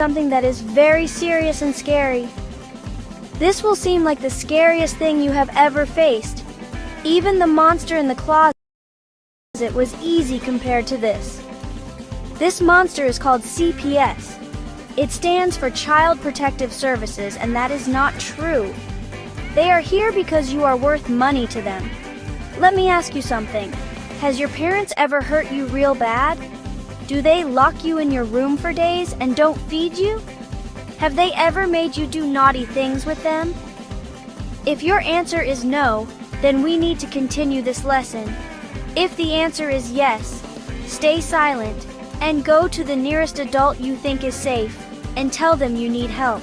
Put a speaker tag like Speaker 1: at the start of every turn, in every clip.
Speaker 1: something that is very serious and scary. This will seem like the scariest thing you have ever faced. Even the monster in the closet was easy compared to this. This monster is called CPS. It stands for Child Protective Services, and that is not true. They are here because you are worth money to them. Let me ask you something. Has your parents ever hurt you real bad? Do they lock you in your room for days and don't feed you? Have they ever made you do naughty things with them? If your answer is no, then we need to continue this lesson. If the answer is yes, stay silent and go to the nearest adult you think is safe and tell them you need help.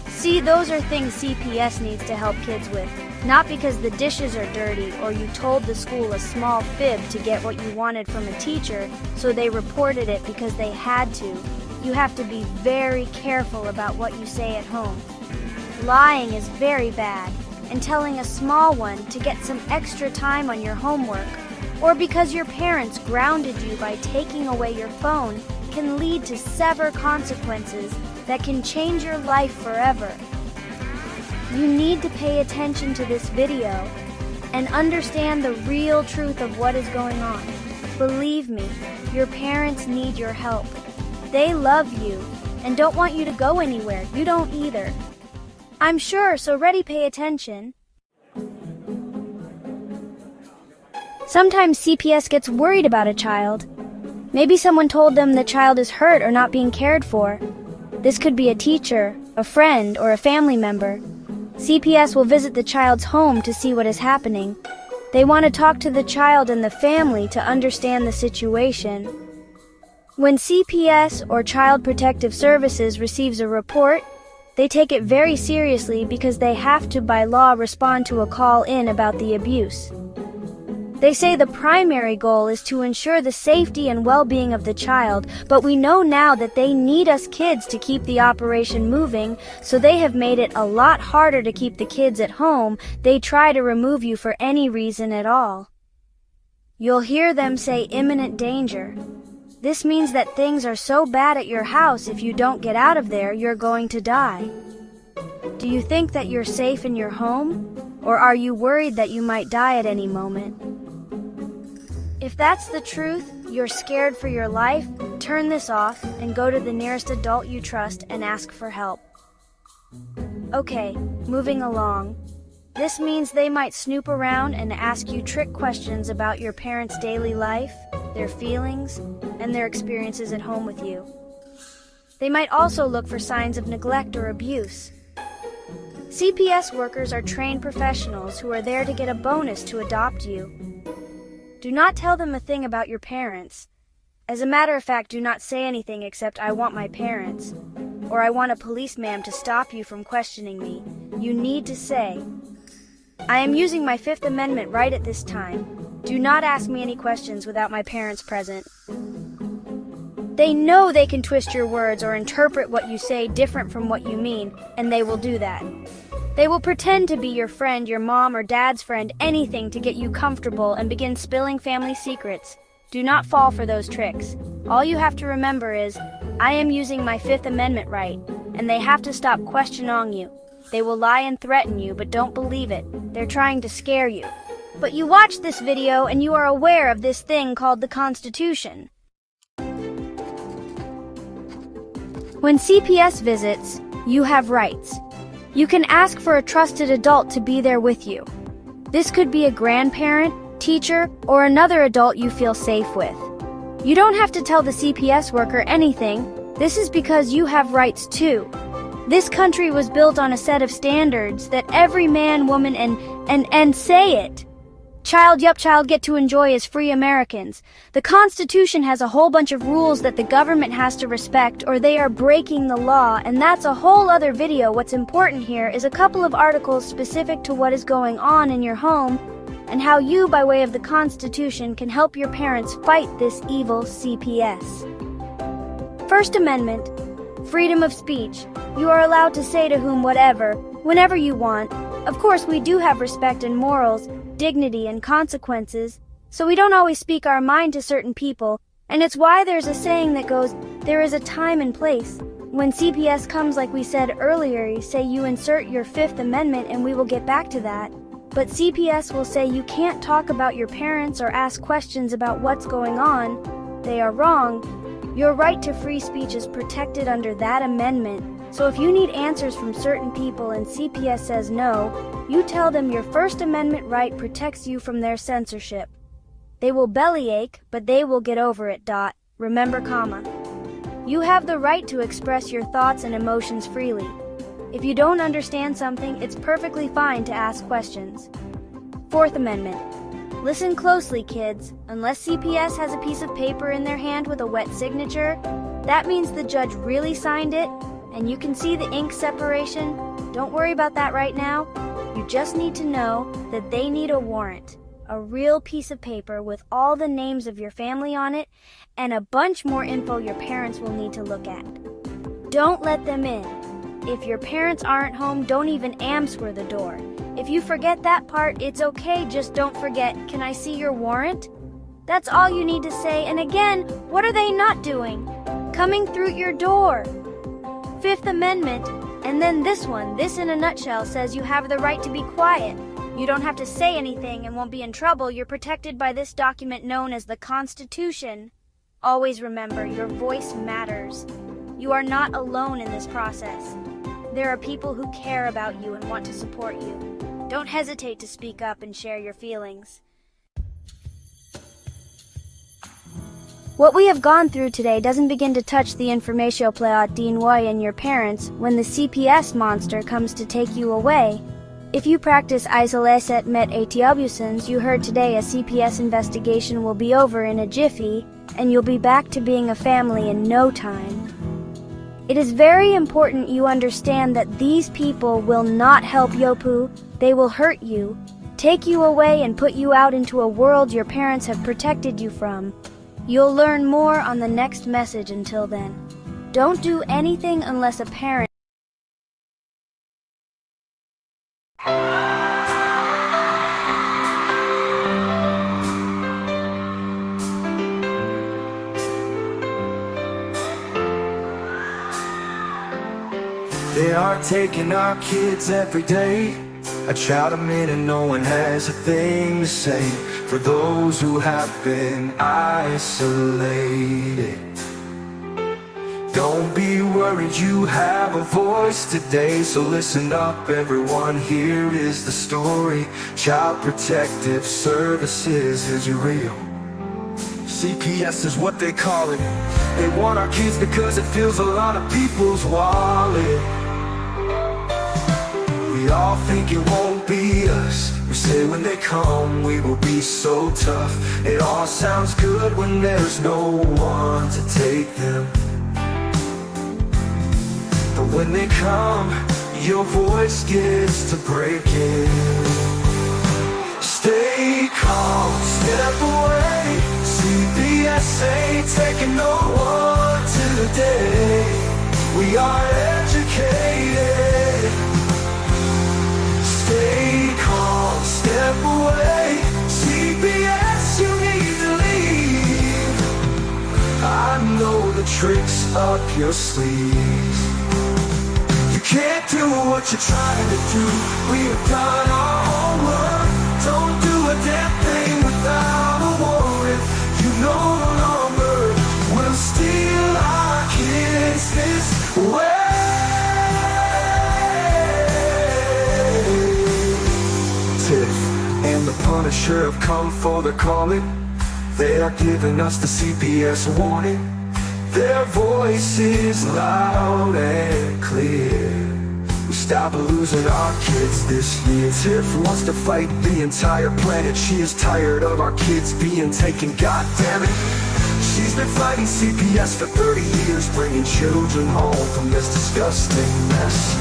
Speaker 1: See, those are things CPS needs to help kids with, not because the dishes are dirty or you told the school a small fib to get what you wanted from a teacher, so they reported it because they had to. You have to be very careful about what you say at home. Lying is very bad, and telling a small one to get some extra time on your homework, or because your parents grounded you by taking away your phone, can lead to severe consequences that can change your life forever. You need to pay attention to this video and understand the real truth of what is going on. Believe me, your parents need your help. They love you and don't want you to go anywhere. You don't either. I'm sure, so ready, pay attention. Sometimes CPS gets worried about a child. Maybe someone told them the child is hurt or not being cared for. This could be a teacher, a friend, or a family member. CPS will visit the child's home to see what is happening. They want to talk to the child and the family to understand the situation. When CPS or Child Protective Services receives a report, they take it very seriously because they have to, by law, respond to a call in about the abuse. They say the primary goal is to ensure the safety and well-being of the child, but we know now that they need us kids to keep the operation moving, so they have made it a lot harder to keep the kids at home. They try to remove you for any reason at all. You'll hear them say imminent danger. This means that things are so bad at your house, if you don't get out of there, you're going to die. Do you think that you're safe in your home? Or are you worried that you might die at any moment? If that's the truth, you're scared for your life, turn this off and go to the nearest adult you trust and ask for help. Okay, moving along. This means they might snoop around and ask you trick questions about your parents' daily life, their feelings, and their experiences at home with you. They might also look for signs of neglect or abuse. CPS workers are trained professionals who are there to get a bonus to adopt you. Do not tell them a thing about your parents. As a matter of fact, do not say anything except "I want my parents," or "I want a policeman to stop you from questioning me." You need to say, "I am using my Fifth Amendment right at this time. Do not ask me any questions without my parents present." They know they can twist your words or interpret what you say different from what you mean, and they will do that. They will pretend to be your friend, your mom or dad's friend, anything to get you comfortable and begin spilling family secrets. Do not fall for those tricks. All you have to remember is, "I am using my Fifth Amendment right," and they have to stop questioning you. They will lie and threaten you, but don't believe it. They're trying to scare you. But you watched this video and you are aware of this thing called the Constitution. When CPS visits, you have rights. You can ask for a trusted adult to be there with you. This could be a grandparent, teacher, or another adult you feel safe with. You don't have to tell the CPS worker anything. This is because you have rights too. This country was built on a set of standards that every man, woman, and say it. Child get to enjoy as free Americans. The Constitution has a whole bunch of rules that the government has to respect or they are breaking the law, and that's a whole other video. What's important here is a couple of articles specific to what is going on in your home and how you, by way of the Constitution, can help your parents fight this evil CPS. First Amendment, freedom of speech. You are allowed to say to whom whatever, whenever you want. Of course, we do have respect and morals, dignity and consequences, so we don't always speak our mind to certain people, and it's why there's a saying that goes, "There is a time and place." When CPS comes, like we said earlier, say you insert your Fifth Amendment and we will get back to that. But CPS will say you can't talk about your parents or ask questions about what's going on. They are wrong. Your right to free speech is protected under that amendment. So if you need answers from certain people and CPS says no, you tell them your First Amendment right protects you from their censorship. They will bellyache, but they will get over it. Remember, comma. You have the right to express your thoughts and emotions freely. If you don't understand something, it's perfectly fine to ask questions. Fourth Amendment. Listen closely, kids. Unless CPS has a piece of paper in their hand with a wet signature, that means the judge really signed it, and you can see the ink separation. Don't worry about that right now. You just need to know that they need a warrant. A real piece of paper with all the names of your family on it, and a bunch more info your parents will need to look at. Don't let them in. If your parents aren't home, don't even answer the door. If you forget that part, it's okay, just don't forget, "Can I see your warrant?" That's all you need to say, and again, what are they not doing? Coming through your door. Fifth Amendment, and then this one, this in a nutshell says you have the right to be quiet. You don't have to say anything and won't be in trouble. You're protected by this document known as the Constitution. Always remember, your voice matters. You are not alone in this process. There are people who care about you and want to support you. Don't hesitate to speak up and share your feelings. What we have gone through today doesn't begin to touch the information plaat DNY and your parents when the CPS monster comes to take you away. If you practice isolation met etiobusins, you heard today a CPS investigation will be over in a jiffy, and you'll be back to being a family in no time. It is very important you understand that these people will not help Yopu, they will hurt you, take you away and put you out into a world your parents have protected you from. You'll learn more on the next message. Until then, don't do anything unless a parent.
Speaker 2: They are taking our kids every day. I shout them in and no one has a thing to say. For those who have been isolated, don't be worried, you have a voice today. So listen up everyone, here is the story. Child Protective Services is real. CPS is what they call it. They want our kids because it fills a lot of people's wallet. We all think it won't be us. We say when they come we will be so tough. It all sounds good when there's no one to take them. But when they come, your voice gets to breaking. Stay calm, step away. CPS ain't taking no one today. We are educated. Stay calm, step away. CPS, you need to leave. I know the tricks up your sleeve. You can't do what you're trying to do. We have done our homework. Don't do a damn thing without a warrant. You no longer will steal our kids this way. Tiff and the Punisher have come for the calling. They are giving us the CPS warning. Their voice is loud and clear. We stop losing our kids this year. Tiff wants to fight the entire planet. She is tired of our kids being taken, god damn it. She's been fighting CPS for 30 years, bringing children home from this disgusting mess.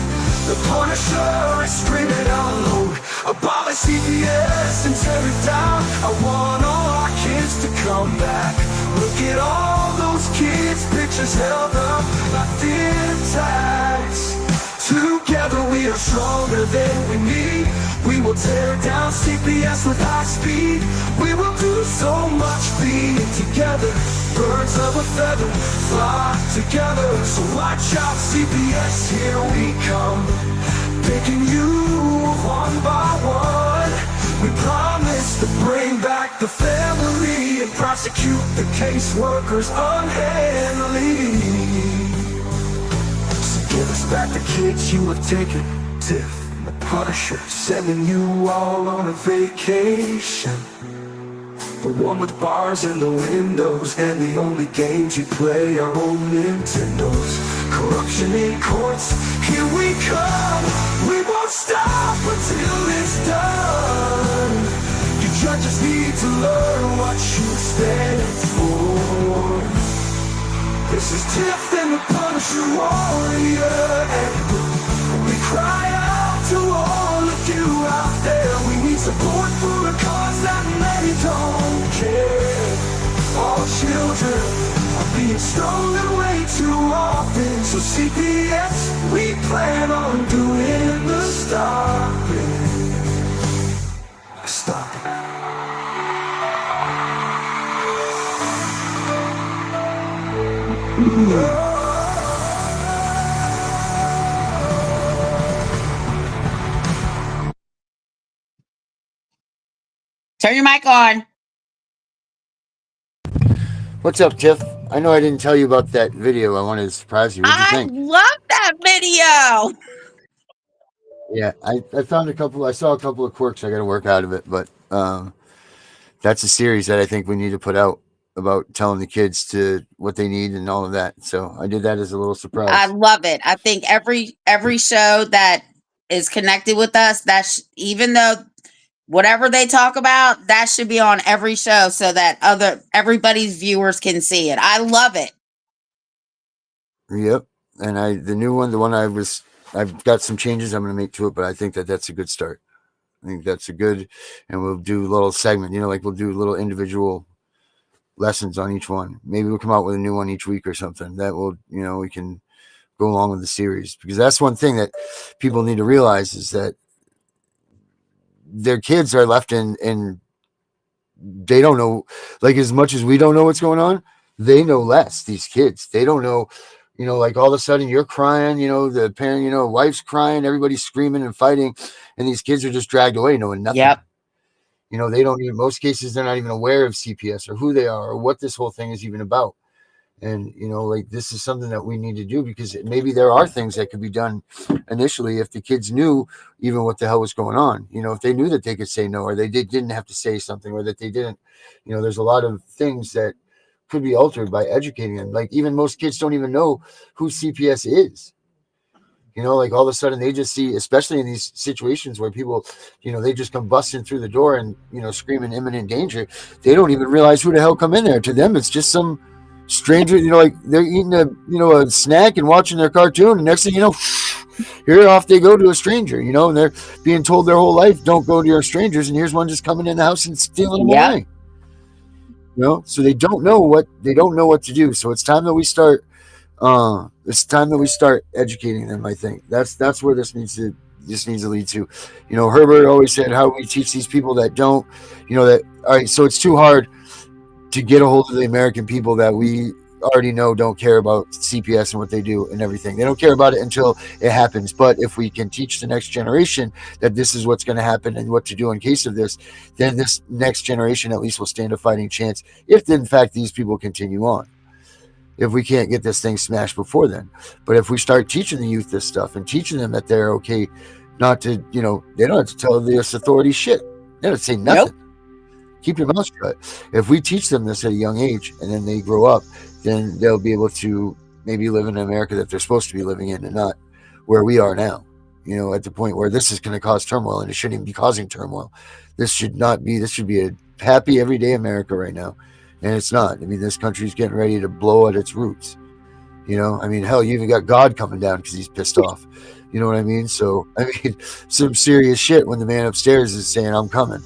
Speaker 2: The Punisher is screaming out loud, abolish CPS and tear it down. I want all our kids to come back. Look at all those kids' pictures held up like thin tags. Together we are stronger than we need. We will tear down CPS with high speed. We will do so much being together. Birds of a feather flock together. So watch out, CPS, here we come, picking you one by one. We promise to bring back the family and prosecute the caseworkers unhandily. So give us back the kids you have taken. Tiff and the Punisher sending you all on a vacation. The one with bars in the windows, and the only games you play are old Nintendos. Corruption in courts, here we come. We won't stop until it's done. You judges need to learn what you stand for. This is Tiff and the Punisher warrior, and we cry out to all of you out there. We need support for a cause that many don't care. All children are being stolen way too often. So CPS, we plan on doing the stopping. Stopping.
Speaker 3: Turn your mic on.
Speaker 4: What's up, Tiff? I know I didn't tell you about that video. I wanted to surprise you. What'd you
Speaker 3: I
Speaker 4: think?
Speaker 3: love that video.
Speaker 4: Yeah, I found I saw a couple of quirks I got to work out of it, but that's a series that I think we need to put out about telling the kids to what they need and all of that. So I did that as a little surprise.
Speaker 3: I love it. I think every show that is connected with us, even though whatever they talk about, that should be on every show so that everybody's viewers can see it. I love it.
Speaker 4: Yep. And the new one, I've got some changes I'm going to make to it, but I think that's a good start. I think that's and we'll do a little segment, like we'll do little individual lessons on each one. Maybe we'll come out with a new one each week or something that will, we can go along with the series, because that's one thing that people need to realize is that their kids are left in they don't know, like, as much as we don't know what's going on, they know less. These kids, they don't know, like all of a sudden you're crying, the parent, wife's crying, everybody's screaming and fighting, and these kids are just dragged away knowing nothing.
Speaker 3: Yep.
Speaker 4: They don't even, most cases, they're not even aware of CPS or who they are or what this whole thing is even about. And, like, this is something that we need to do, because maybe there are things that could be done initially if the kids knew even what the hell was going on. If they knew that they could say no, or they didn't have to say something, or that they didn't, there's a lot of things that could be altered by educating them. Like, even most kids don't even know who CPS is. Like, all of a sudden they just see, especially in these situations where people, they just come busting through the door and, screaming imminent danger. They don't even realize who the hell come in there. To them, it's just some stranger, like they're eating a snack and watching their cartoon, and next thing you know, here off they go to a stranger, and they're being told their whole life, don't go to your strangers, and here's one just coming in the house and stealing them away. So they don't know what to do. So it's time that we start educating them. I think that's where this needs to lead to. Herbert always said, how we teach these people that don't, that, all right, so it's too hard to get a hold of the American people that we already know don't care about CPS and what they do and everything. They don't care about it until it happens. But if we can teach the next generation that this is what's going to happen and what to do in case of this, then this next generation at least will stand a fighting chance if, in fact, these people continue on. If we can't get this thing smashed before then. But if we start teaching the youth this stuff and teaching them that they're okay not to, they don't have to tell this authority shit. They don't have to say nothing. Nope. Keep your mouth shut. If we teach them this at a young age and then they grow up, then they'll be able to maybe live in America that they're supposed to be living in, and not where we are now, at the point where this is going to cause turmoil, and it shouldn't even be causing turmoil. This should be a happy, everyday America right now. And it's not. This country's getting ready to blow at its roots. Hell, you even got God coming down because he's pissed off. You know what I mean? So, some serious shit when the man upstairs is saying, I'm coming.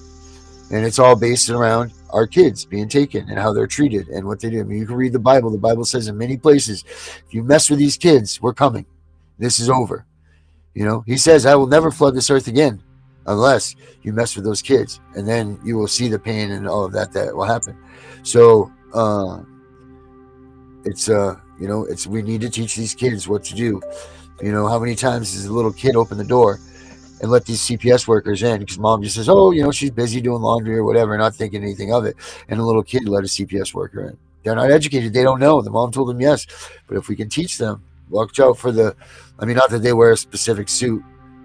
Speaker 4: And it's all based around our kids being taken and how they're treated and what they do. You can read the Bible. The Bible says in many places, if you mess with these kids, we're coming. This is over. He says, I will never flood this earth again unless you mess with those kids. And then you will see the pain and all of that will happen. So, it's we need to teach these kids what to do. How many times does a little kid open the door and let these CPS workers in because mom just says, oh, she's busy doing laundry or whatever, not thinking anything of it. And a little kid let a CPS worker in. They're not educated. They don't know. The mom told them yes. But if we can teach them, watch out for not that they wear a specific suit,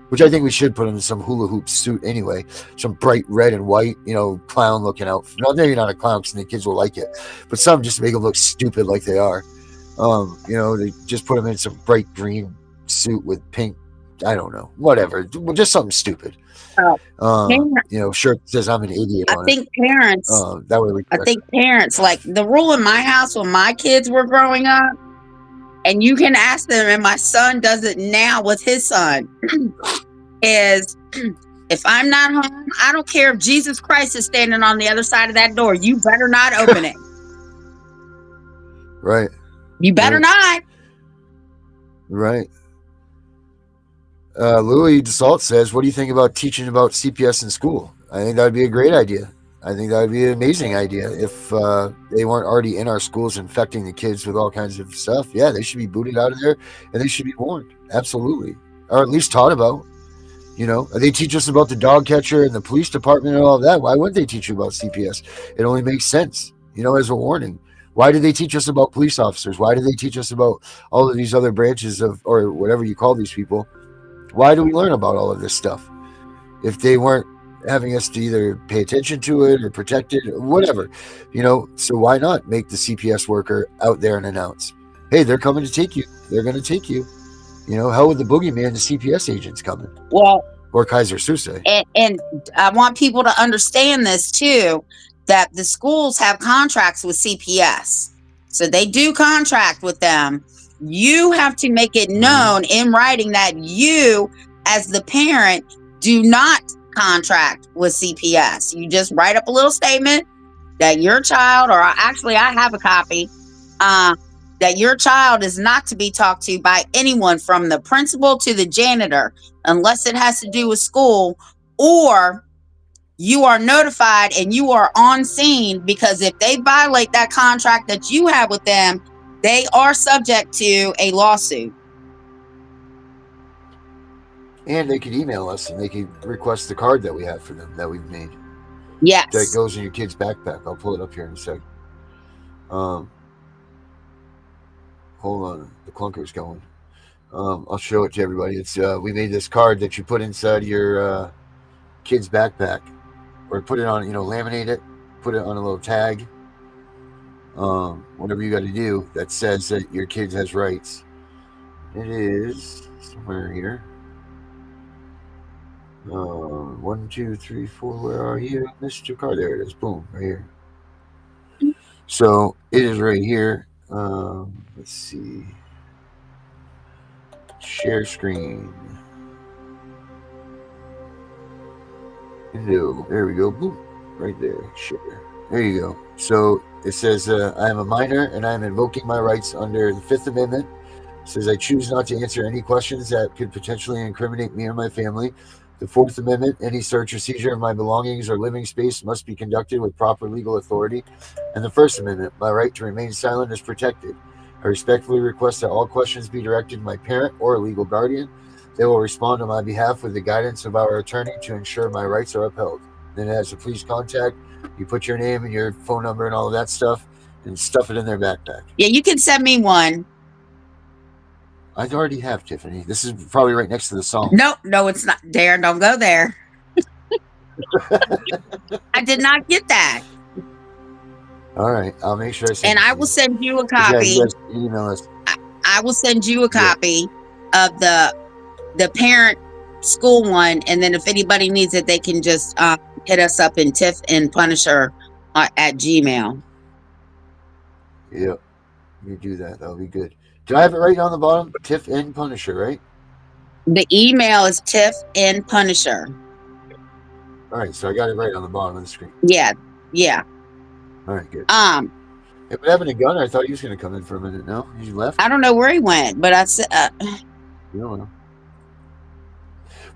Speaker 4: which I think we should put them in some hula hoop suit anyway, some bright red and white, clown looking outfit. No, maybe not a clown because the kids will like it, but some just make them look stupid like they are. They just put them in some bright green suit with pink, I don't know, whatever, just something stupid. Shirt says I'm an idiot on
Speaker 3: think parents,
Speaker 4: it. That way
Speaker 3: I think parents, like the rule in my house when my kids were growing up, and you can ask them, and my son does it now with his son, is if I'm not home, I don't care if Jesus Christ is standing on the other side of that door. You better not open it.
Speaker 4: Right.
Speaker 3: You better not.
Speaker 4: Right. Louis DeSalt says, what do you think about teaching about CPS in school? I think that would be a great idea. I think that would be an amazing idea if they weren't already in our schools infecting the kids with all kinds of stuff. Yeah, they should be booted out of there and they should be warned. Absolutely. Or at least taught about. They teach us about the dog catcher and the police department and all of that. Why wouldn't they teach you about CPS? It only makes sense, as a warning. Why did they teach us about police officers? Why did they teach us about all of these other branches or whatever you call these people? Why do we learn about all of this stuff if they weren't having us to either pay attention to it or protect it or whatever, so why not make the CPS worker out there and announce, hey, they're coming to take you. They're going to take you. Hell with the boogeyman, the CPS agent's coming.
Speaker 3: Well,
Speaker 4: or Kaiser Suse.
Speaker 3: And I want people to understand this too, that the schools have contracts with CPS. So they do contract with them. You have to make it known in writing that you, as the parent, do not contract with CPS. You just write up a little statement that your child, or actually I have a copy, that your child is not to be talked to by anyone from the principal to the janitor unless it has to do with school, or you are notified and you are on scene, because if they violate that contract that you have with them, they are subject to a lawsuit.
Speaker 4: And they could email us and they could request the card that we have for them that we've made.
Speaker 3: Yes.
Speaker 4: That goes in your kid's backpack. I'll pull it up here in a second. Hold on. The clunker's going. I'll show it to everybody. It's we made this card that you put inside your kid's backpack, or put it on, laminate it, put it on a little tag. Whatever you got to do that says that your kid has rights. It is somewhere here. 1, 2, 3, 4. Where are you, Mr. Car? There it is. Boom, right here. So it is right here. Let's see. Share screen. Hello. There we go. Boom. Right there. Share. There you go. So it says, I am a minor and I am invoking my rights under the Fifth Amendment. It says, I choose not to answer any questions that could potentially incriminate me or my family. The Fourth Amendment, any search or seizure of my belongings or living space must be conducted with proper legal authority. And the First Amendment, my right to remain silent is protected. I respectfully request that all questions be directed to my parent or legal guardian. They will respond on my behalf with the guidance of our attorney to ensure my rights are upheld. Then as a please contact, you put your name and your phone number and all of that stuff and stuff it in their backpack.
Speaker 3: Yeah, you can send me one.
Speaker 4: I already have, Tiffany. This is probably right next to the song.
Speaker 3: No, it's not. Darren, don't go there. I did not get that.
Speaker 4: All right, I'll make sure I send
Speaker 3: and I will send you a copy.
Speaker 4: Yeah, email us.
Speaker 3: I will send you a copy of the parent school one, and then if anybody needs it, they can just hit us up in Tiff and Punisher at Gmail.
Speaker 4: Yep, you do that. That'll be good. Do I have it right on the bottom? Tiff and Punisher, right?
Speaker 3: The email is Tiff and Punisher.
Speaker 4: All right, so I got it right on the bottom of the screen.
Speaker 3: Yeah.
Speaker 4: All right, good.
Speaker 3: Hey,
Speaker 4: what happened to Gunner? I thought he was going to come in for a minute. No, he left.
Speaker 3: I don't know where he went, but I said,
Speaker 4: You don't know.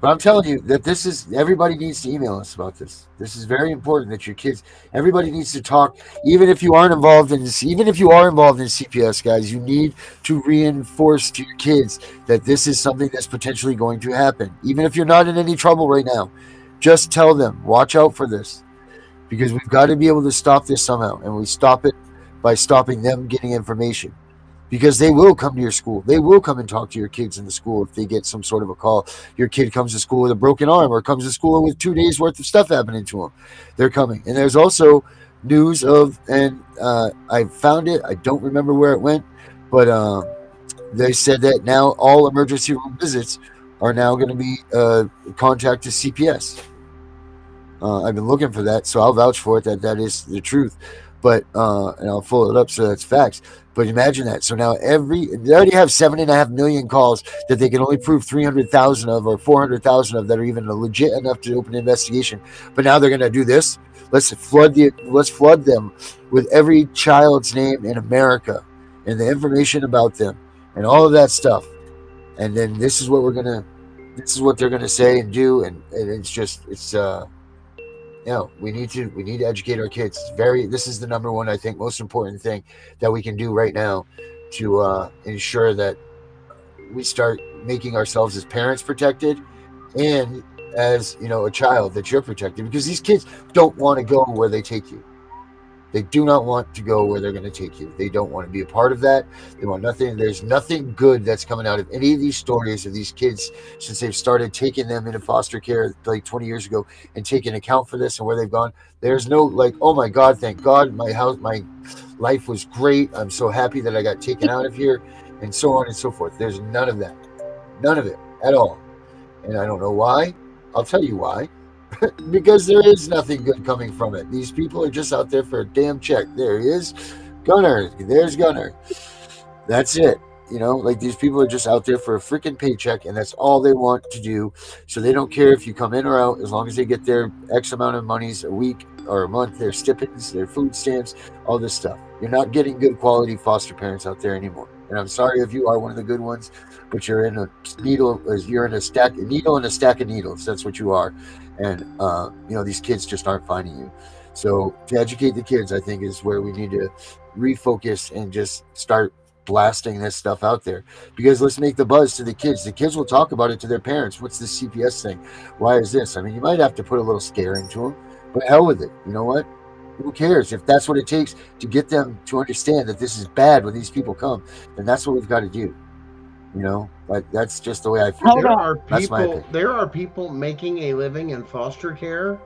Speaker 4: But I'm telling you that this is, everybody needs to email us about this. This is very important that your kids, everybody needs to talk. Even if you aren't involved in this, even if you are involved in CPS, guys, you need to reinforce to your kids that this is something that's potentially going to happen. Even if you're not in any trouble right now, just tell them, watch out for this, because we've got to be able to stop this somehow, and we stop it by stopping them getting information, because they will come to your school. They will come and talk to your kids in the school if they get some sort of a call. Your kid comes to school with a broken arm, or comes to school with 2 days worth of stuff happening to them. They're coming. And there's also news of, and I found it, I don't remember where it went, but they said that now all emergency room visits are now going to be contact to CPS. I've been looking for that, so I'll vouch for it that is the truth. But and I'll pull it up so that's facts. But imagine that. So now they already have 7.5 million calls that they can only prove 300,000 of, or 400,000 of, that are even legit enough to open an investigation. But now they're going to do this. Let's flood them with every child's name in America and the information about them and all of that stuff. And then this is what they're gonna say and do, and it's we need to educate our kids. This is the number one, I think, most important thing that we can do right now to ensure that we start making ourselves as parents protected, and as a child, that you're protected, because these kids don't want to go where they take you. They do not want to go where they're going to take you. They don't want to be a part of that. They want nothing. There's nothing good that's coming out of any of these stories of these kids since they've started taking them into foster care like 20 years ago and taking account for this and where they've gone. There's no like, oh my God, thank God my life was great. I'm so happy that I got taken out of here, and so on and so forth. There's none of that. None of it at all. And I don't know why. I'll tell you why. Because there is nothing good coming from it. These people are just out there for a damn check. There he is. Gunner. There's Gunner. That's it. Like, these people are just out there for a freaking paycheck, and that's all they want to do. So they don't care if you come in or out, as long as they get their X amount of monies a week or a month, their stipends, their food stamps, all this stuff. You're not getting good quality foster parents out there anymore. And I'm sorry if you are one of the good ones, but you're in a needle and a stack of needles. That's what you are. And these kids just aren't finding you. So to educate the kids, I think, is where we need to refocus and just start blasting this stuff out there. Because let's make the buzz to the kids. The kids will talk about it to their parents. What's this CPS thing? Why is this? I mean, you might have to put a little scare into them, but hell with it. You know what? Who cares? If that's what it takes to get them to understand that this is bad when these people come, then that's what we've got to do. Like, that's just the way I feel.
Speaker 5: There are people making a living in foster care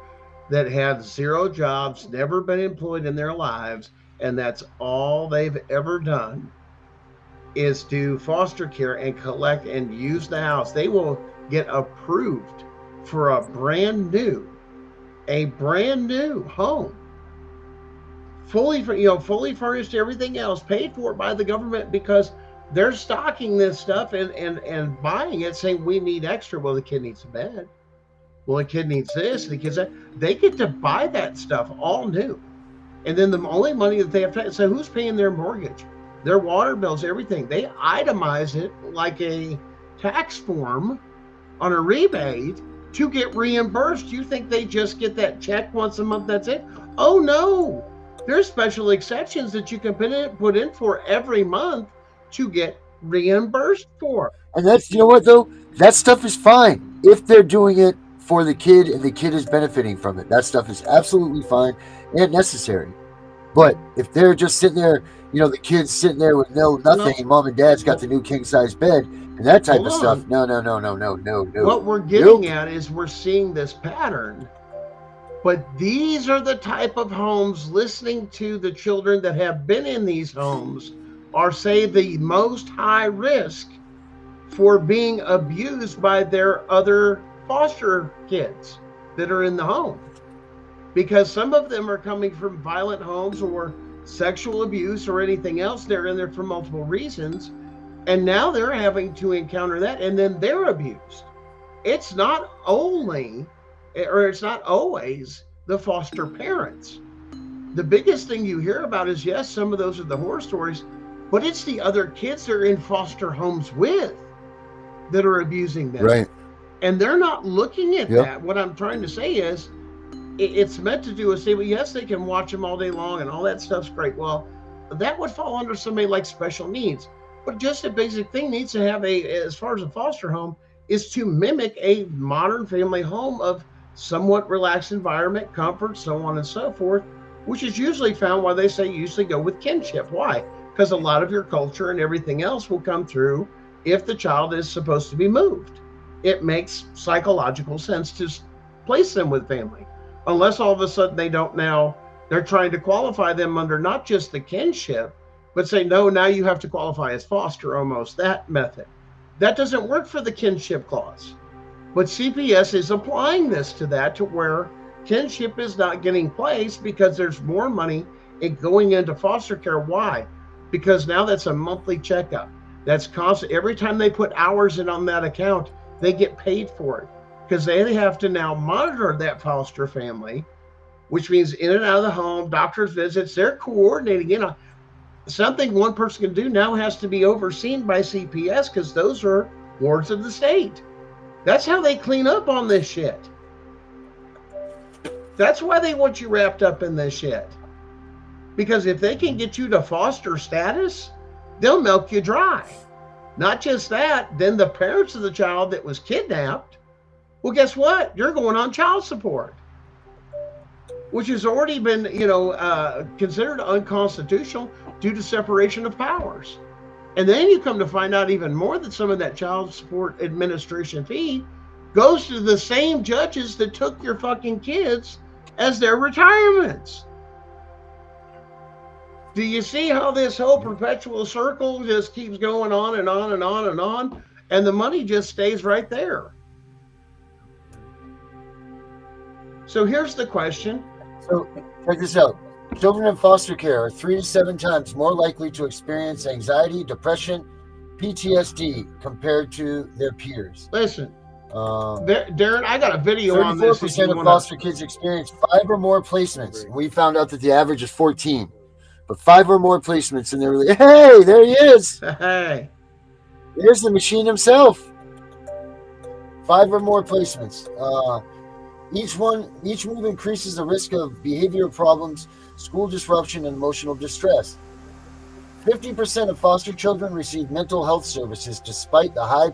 Speaker 5: that have 0 jobs, never been employed in their lives, and that's all they've ever done is do foster care and collect and use the house. They will get approved for a brand new home, fully furnished, everything else paid for by the government, because they're stocking this stuff and buying it, saying we need extra. Well, the kid needs a bed. Well, the kid needs this. The kids, they get to buy that stuff all new. And then the only money that they have to, so who's paying their mortgage, their water bills, everything? They itemize it like a tax form on a rebate to get reimbursed. You think they just get that check once a month? That's it? Oh no, there's special exceptions that you can put in for every month to get reimbursed for.
Speaker 4: And that's, what though? That stuff is fine if they're doing it for the kid and the kid is benefiting from it. That stuff is absolutely fine and necessary. But if they're just sitting there, the kid's sitting there with nothing, and mom and dad's got the new king size bed and that type of stuff. No.
Speaker 5: What we're getting at is we're seeing this pattern. But these are the type of homes, listening to the children that have been in these homes, are, say, the most high risk for being abused by their other foster kids that are in the home. Because some of them are coming from violent homes or sexual abuse or anything else. They're in there for multiple reasons. And now they're having to encounter that, and then they're abused. It's not always the foster parents. The biggest thing you hear about is, yes, some of those are the horror stories, but it's the other kids they're in foster homes with that are abusing them.
Speaker 4: Right.
Speaker 5: And they're not looking at
Speaker 4: Yep.
Speaker 5: that. What I'm trying to say is, it's meant to do is say, well, yes, they can watch them all day long and all that stuff's great. Well, that would fall under somebody like special needs. But just a basic thing needs to have as far as a foster home, is to mimic a modern family home of somewhat relaxed environment, comfort, so on and so forth, which is usually found why they say usually go with kinship. Why? Because a lot of your culture and everything else will come through if the child is supposed to be moved. It makes psychological sense to place them with family, unless all of a sudden they don't now, they're trying to qualify them under not just the kinship, but say, no, now you have to qualify as foster, almost that method. That doesn't work for the kinship clause. But CPS is applying this to that, to where kinship is not getting placed because there's more money in going into foster care. Why? Because now that's a monthly checkup. That's constant. Every time they put hours in on that account, they get paid for it, because they have to now monitor that foster family, which means in and out of the home, doctor's visits, they're coordinating. Something one person can do now has to be overseen by CPS, because those are wards of the state. That's how they clean up on this shit. That's why they want you wrapped up in this shit. Because if they can get you to foster status, they'll milk you dry. Not just that, then the parents of the child that was kidnapped, well, guess what? You're going on child support, which has already been, considered unconstitutional due to separation of powers. And then you come to find out even more that some of that child support administration fee goes to the same judges that took your fucking kids as their retirements. Do you see how this whole perpetual circle just keeps going on and on and on and on? And the money just stays right there. So here's the question.
Speaker 4: So check this out. Children in foster care are 3 to 7 times more likely to experience anxiety, depression, PTSD compared to their peers.
Speaker 5: Listen, Darren, I got a video on this.
Speaker 4: 34% of foster kids experience 5 or more placements. We found out that the average is 14. But 5 or more placements, and they're like, hey, there he is.
Speaker 5: Hey.
Speaker 4: There's the machine himself. 5 or more placements. Each move increases the risk of behavioral problems, school disruption, and emotional distress. 50% of foster children receive mental health services despite the high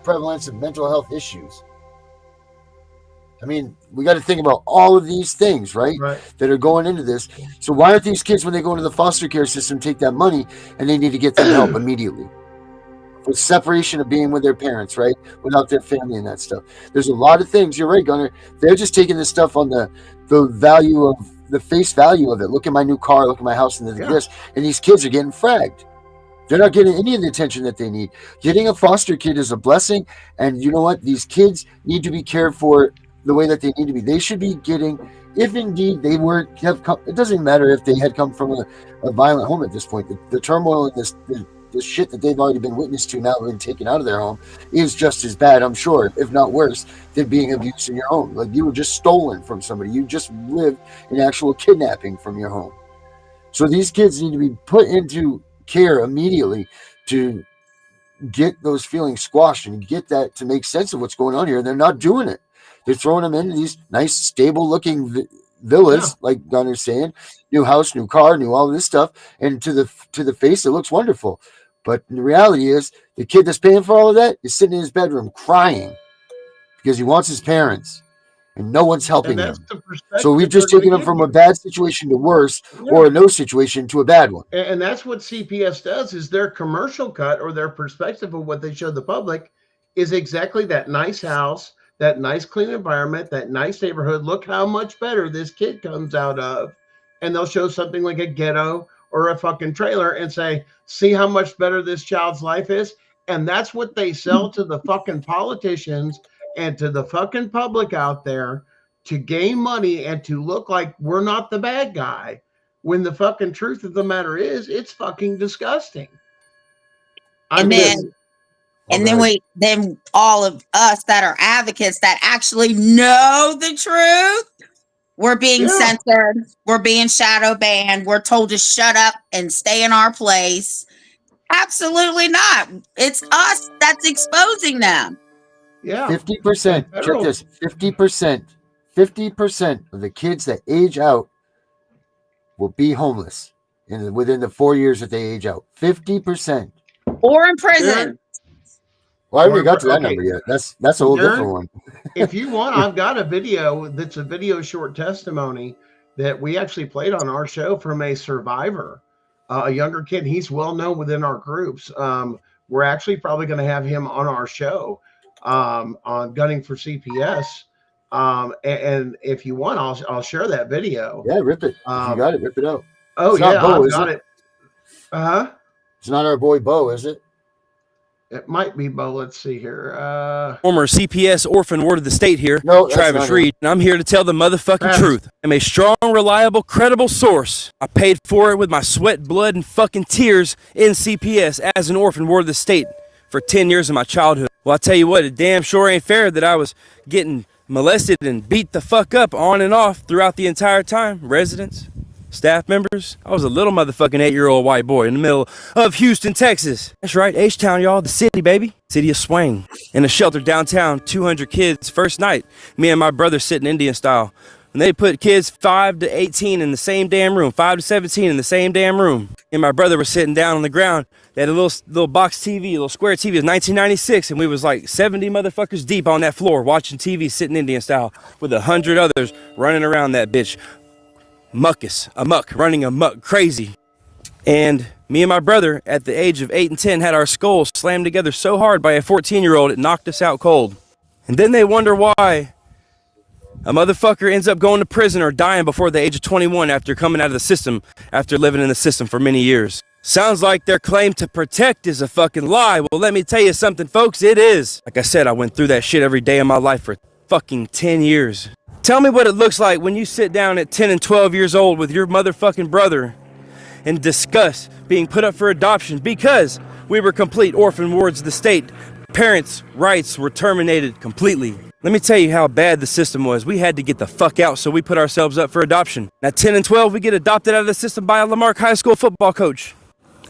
Speaker 4: prevalence of mental health issues. I mean, we got to think about all of these things, right? That are going into this. So why aren't these kids, when they go into the foster care system, take that money and they need to get them help immediately? For separation of being with their parents, right? Without their family and that stuff. There's a lot of things. You're right, Gunnar. They're just taking this stuff on the value of the face value of it. Look at my new car. Look at my house and this. And these kids are getting fragged. They're not getting any of the attention that they need. Getting a foster kid is a blessing. And you know what? These kids need to be cared for the way that they need to be. They should be getting, if indeed they have come, it doesn't matter if they had come from a violent home at this point. The turmoil and the shit that they've already been witness to now and taken out of their home is just as bad, I'm sure, if not worse, than being abused in your home. Like, you were just stolen from somebody. You just lived an actual kidnapping from your home. So these kids need to be put into care immediately to get those feelings squashed and get that to make sense of what's going on here. They're not doing it. They're throwing them into these nice, stable-looking villas, like Gunner's saying, new house, new car, new all this stuff, and to the face, it looks wonderful. But the reality is, the kid that's paying for all of that is sitting in his bedroom crying because he wants his parents, and no one's helping him. So we've just taken him from a bad situation to worse, or a no situation to a bad one.
Speaker 5: And that's what CPS does, is their commercial cut, or their perspective of what they show the public, is exactly that nice house, that nice clean environment, that nice neighborhood. Look how much better this kid comes out of. And they'll show something like a ghetto or a fucking trailer and say, see how much better this child's life is. And that's what they sell to the fucking politicians and to the fucking public out there, to gain money and to look like we're not the bad guy, when the fucking truth of the matter is, it's fucking disgusting.
Speaker 3: And then all of us that are advocates that actually know the truth, we're being censored, we're being shadow banned, we're told to shut up and stay in our place. Absolutely not. It's us that's exposing them.
Speaker 5: Yeah.
Speaker 4: 50%. Check
Speaker 5: Federal.
Speaker 4: this. 50%. 50% of the kids that age out will be homeless within the 4 years that they age out. 50%.
Speaker 3: Or in prison.
Speaker 4: Well, I haven't got to that
Speaker 5: Okay.
Speaker 4: number yet. That's a whole
Speaker 5: Darren,
Speaker 4: different one.
Speaker 5: If you want, I've got a video that's a video short testimony that we actually played on our show from a survivor, a younger kid. He's well known within our groups. We're actually probably going to have him on our show on Gunning for CPS. And if you want, I'll share that video.
Speaker 4: Yeah, rip it. If you got it, rip it out.
Speaker 5: Oh,
Speaker 4: It's not
Speaker 5: yeah,
Speaker 4: Bo,
Speaker 5: I've
Speaker 4: is
Speaker 5: got
Speaker 4: it?
Speaker 5: it. Uh-huh.
Speaker 4: It's not our boy Bo, is it?
Speaker 5: It might be Bo. Let's see here.
Speaker 6: Former CPS orphan ward of the state here,
Speaker 4: No, that's
Speaker 6: Travis
Speaker 4: not him.
Speaker 6: Reed, and I'm here to tell the motherfucking
Speaker 5: Travis.
Speaker 6: truth. I'm a strong, reliable, credible source. I paid for it with my sweat, blood, and fucking tears in CPS as an orphan ward of the state for 10 years of my childhood. Well, I tell you what, it damn sure ain't fair that I was getting molested and beat the fuck up on and off throughout the entire time. Residents, staff members. I was a little motherfucking 8-year-old white boy in the middle of Houston, Texas. That's right, H-Town, y'all, the city, baby. City of Swang. In a shelter downtown, 200 kids. First night, me and my brother sitting Indian style. And they put kids 5 to 18 in the same damn room, 5 to 17 in the same damn room. And my brother was sitting down on the ground. They had a little box TV, a little square TV. It was 1996, and we was like 70 motherfuckers deep on that floor watching TV, sitting Indian style, with 100 others running around that bitch. Running amok, crazy. And me and my brother, at the age of 8 and 10, had our skulls slammed together so hard by a 14-year-old it knocked us out cold. And then they wonder why a motherfucker ends up going to prison or dying before the age of 21 after coming out of the system, after living in the system for many years. Sounds like their claim to protect is a fucking lie. Well, let me tell you something, folks, it is. Like I said, I went through that shit every day of my life for fucking 10 years. Tell me what it looks like when you sit down at 10 and 12 years old with your motherfucking brother and discuss being put up for adoption because we were complete orphan wards of the state. Parents' rights were terminated completely. Let me tell you how bad the system was. We had to get the fuck out, so we put ourselves up for adoption. At 10 and 12, we get adopted out of the system by a Lamarck High School football coach.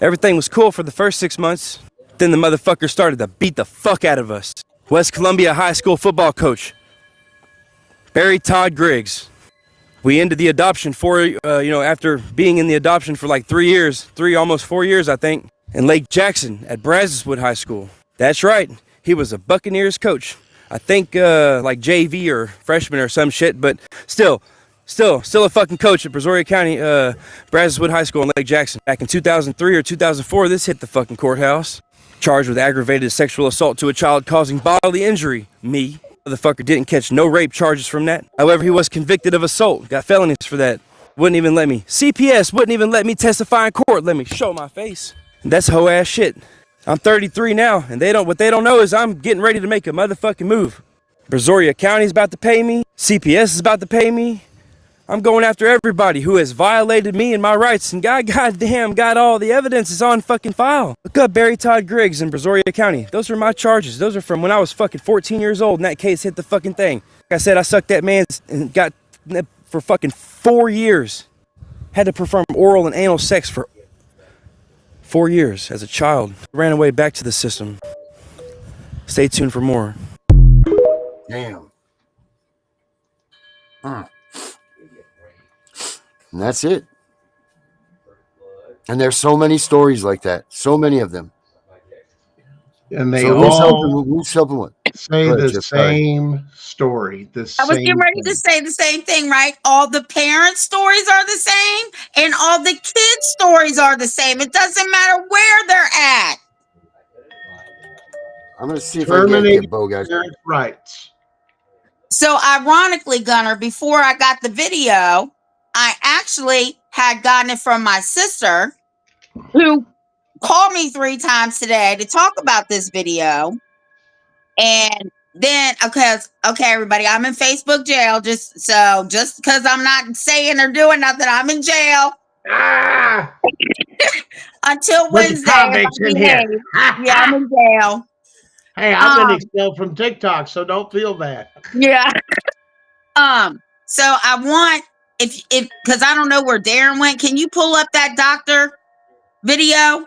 Speaker 6: Everything was cool for the first 6 months. Then the motherfucker started to beat the fuck out of us. West Columbia High School football coach, Barry Todd Griggs. We ended the adoption after being in the adoption for like 3 years, almost 4 years, I think, in Lake Jackson at Brazoswood High School. That's right. He was a Buccaneers coach. I think like JV or freshman or some shit, but still a fucking coach at Brazoria County, Brazoswood High School in Lake Jackson. Back in 2003 or 2004, this hit the fucking courthouse. Charged with aggravated sexual assault to a child causing bodily injury. Me. Motherfucker didn't catch no rape charges from that. However, he was convicted of assault. Got felonies for that. Wouldn't even let me. CPS wouldn't even let me testify in court. Let me show my face. That's hoe ass shit. I'm 33 now, and what they don't know is I'm getting ready to make a motherfucking move. Brazoria County's about to pay me. CPS is about to pay me. I'm going after everybody who has violated me and my rights, and goddamn got all the evidence is on fucking file. Look up Barry Todd Griggs in Brazoria County. Those are my charges. Those are from when I was fucking 14 years old and that case hit the fucking thing. Like I said, I sucked that man's and got for fucking 4 years. Had to perform oral and anal sex for 4 years as a child. Ran away back to the system. Stay tuned for more.
Speaker 4: Damn. And that's it. And there's so many stories like that. So many of them.
Speaker 5: And they
Speaker 4: So
Speaker 5: all
Speaker 4: who's helping what?
Speaker 5: say
Speaker 4: Go ahead,
Speaker 5: the
Speaker 4: Tiff, sorry.
Speaker 5: same story.
Speaker 3: I was getting ready to say the same thing, right? All the parents' stories are the same, and all the kids' stories are the same. It doesn't matter where they're at.
Speaker 4: I'm going to see if I can get Bo, guys.
Speaker 5: Parents' rights.
Speaker 3: So ironically, Gunner, before I got the video, I actually had gotten it from my sister, who called me 3 times today to talk about this video. And then, okay, everybody, I'm in Facebook jail. Just because I'm not saying or doing nothing, I'm in jail until Wednesday.
Speaker 5: Convicts in here.
Speaker 3: Yeah, I'm in jail.
Speaker 5: Hey, I've been expelled from TikTok, so don't feel bad.
Speaker 3: Yeah. So I want if because I don't know where Darren went. Can you pull up that doctor video?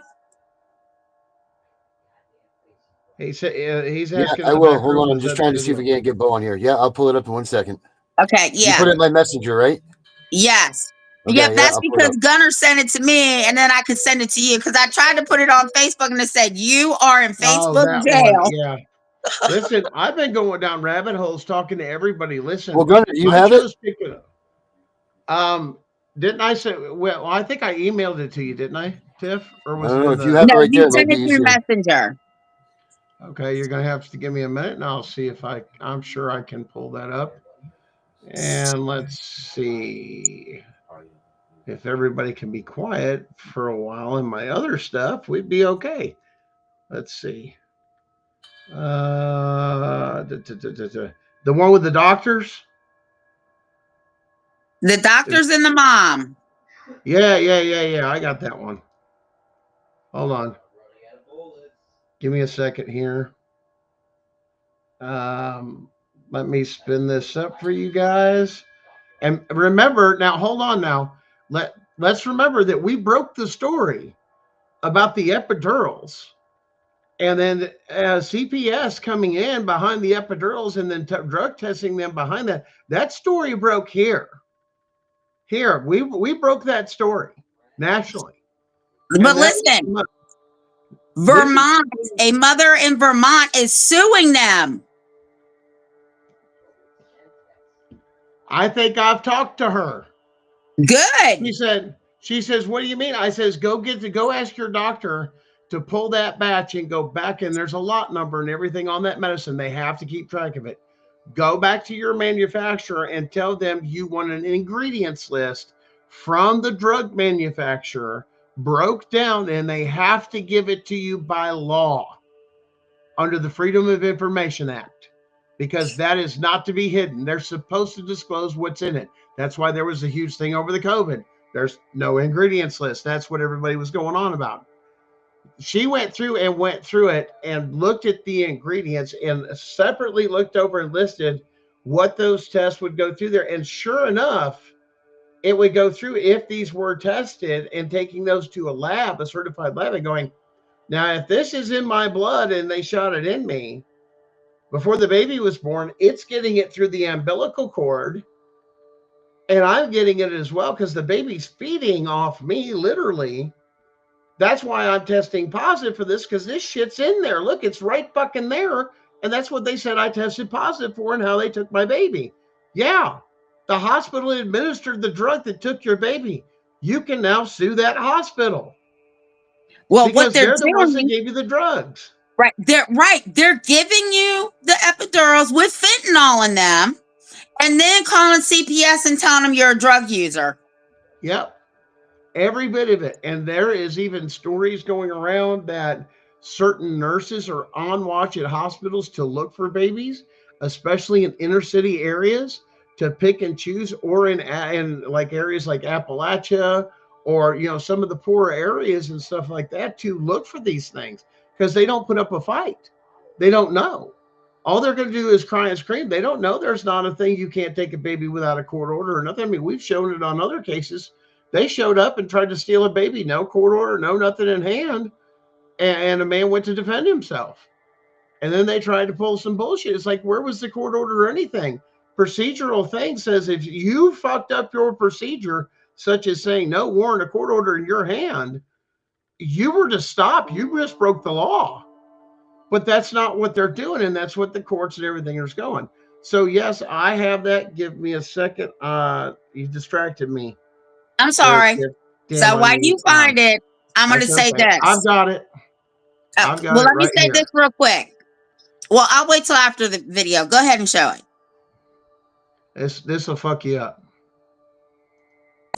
Speaker 5: He said he's
Speaker 4: Yeah,
Speaker 5: asking.
Speaker 4: I
Speaker 5: the
Speaker 4: will.
Speaker 5: back
Speaker 4: Hold
Speaker 5: row
Speaker 4: on. I'm
Speaker 5: was
Speaker 4: just
Speaker 5: that
Speaker 4: trying to see if
Speaker 5: video.
Speaker 4: we can't get Bo on here. Yeah, I'll pull it up in 1 second.
Speaker 3: Okay,
Speaker 4: You
Speaker 3: yeah.
Speaker 4: put it in my messenger, right?
Speaker 3: Yes.
Speaker 4: Okay,
Speaker 3: Yep,
Speaker 4: yeah,
Speaker 3: that's
Speaker 4: I'll pull it
Speaker 3: because
Speaker 4: up.
Speaker 3: Gunner sent it to me and then I could send it to you because I tried to put it on Facebook and it said, you are in
Speaker 5: Oh,
Speaker 3: Facebook
Speaker 5: that one.
Speaker 3: jail.
Speaker 5: Yeah. Listen, I've been going down rabbit holes talking to everybody. Listen,
Speaker 4: Well, Gunner, do you
Speaker 5: my
Speaker 4: have it?
Speaker 5: show's picking up. Didn't I say? Well, I think I emailed it to you, didn't I, Tiff? Or
Speaker 4: I
Speaker 5: was
Speaker 4: don't
Speaker 5: it
Speaker 4: know.
Speaker 5: in
Speaker 4: If you
Speaker 5: the?
Speaker 4: have
Speaker 3: No,
Speaker 4: it right
Speaker 3: you
Speaker 4: there, it might
Speaker 3: sent
Speaker 4: be
Speaker 3: it through
Speaker 4: easier.
Speaker 3: Messenger.
Speaker 5: Okay, you're gonna have to give me a minute, and I'll see if I'm sure I can pull that up. And let's see if everybody can be quiet for a while in my other stuff. We'd be okay. Let's see. The one with the doctors.
Speaker 3: The doctors and the mom.
Speaker 5: Yeah. I got that one. Hold on. Give me a second here. Let me spin this up for you guys. And remember, now hold on now. Let's remember that we broke the story about the epidurals. And then CPS coming in behind the epidurals and then drug testing them behind that. That story broke here. Here, we broke that story nationally.
Speaker 3: But
Speaker 5: And that
Speaker 3: listen,
Speaker 5: this is,
Speaker 3: Vermont, a mother in Vermont is suing them.
Speaker 5: I think I've talked to her.
Speaker 3: Good.
Speaker 5: She says, what do you mean? I says, go ask your doctor to pull that batch and go back. And there's a lot number and everything on that medicine. They have to keep track of it. Go back to your manufacturer and tell them you want an ingredients list from the drug manufacturer broke down, and they have to give it to you by law under the Freedom of Information Act, because that is not to be hidden. They're supposed to disclose what's in it. That's why there was a huge thing over the COVID. There's no ingredients list. That's what everybody was going on about. She went through it and looked at the ingredients and separately looked over and listed what those tests would go through there. And sure enough, it would go through if these were tested, and taking those to a certified lab, and going, now, if this is in my blood and they shot it in me before the baby was born, it's getting it through the umbilical cord. And I'm getting it as well because the baby's feeding off me, literally. That's why I'm testing positive for this, because this shit's in there. Look, it's right fucking there. And that's what they said I tested positive for and how they took my baby. Yeah, the hospital administered the drug that took your baby. You can now sue that hospital
Speaker 3: Well, what
Speaker 5: because
Speaker 3: they're
Speaker 5: they're the ones that
Speaker 3: doing,
Speaker 5: gave you the drugs.
Speaker 3: right? They're giving you the epidurals with fentanyl in them, and then calling CPS and telling them you're a drug user.
Speaker 5: Yep. Every bit of it. And there is even stories going around that certain nurses are on watch at hospitals to look for babies, especially in inner city areas, to pick and choose, or in like areas like Appalachia, or some of the poorer areas and stuff like that, to look for these things, because they don't put up a fight. They don't know. All they're going to do is cry and scream. They don't know there's not a thing you can't take a baby without a court order or nothing. I mean, we've shown it on other cases. They showed up and tried to steal a baby, no court order, no nothing in hand, and a man went to defend himself. And then they tried to pull some bullshit. It's like, where was the court order or anything? Procedural thing says if you fucked up your procedure, such as saying no warrant, a court order in your hand, you were to stop. You just broke the law. But that's not what they're doing, and that's what the courts and everything is going. So yes, I have that. Give me a second. You distracted me.
Speaker 3: I'm sorry.
Speaker 5: Damn
Speaker 3: So
Speaker 5: on
Speaker 3: while
Speaker 5: me.
Speaker 3: you find it, I'm going to
Speaker 5: That's
Speaker 3: say
Speaker 5: okay. I've
Speaker 3: this.
Speaker 5: got it. I've got
Speaker 3: Well,
Speaker 5: it
Speaker 3: let me
Speaker 5: right
Speaker 3: say
Speaker 5: here.
Speaker 3: this real quick. Well, I'll wait till after the video. Go ahead and show it.
Speaker 5: This will fuck you up.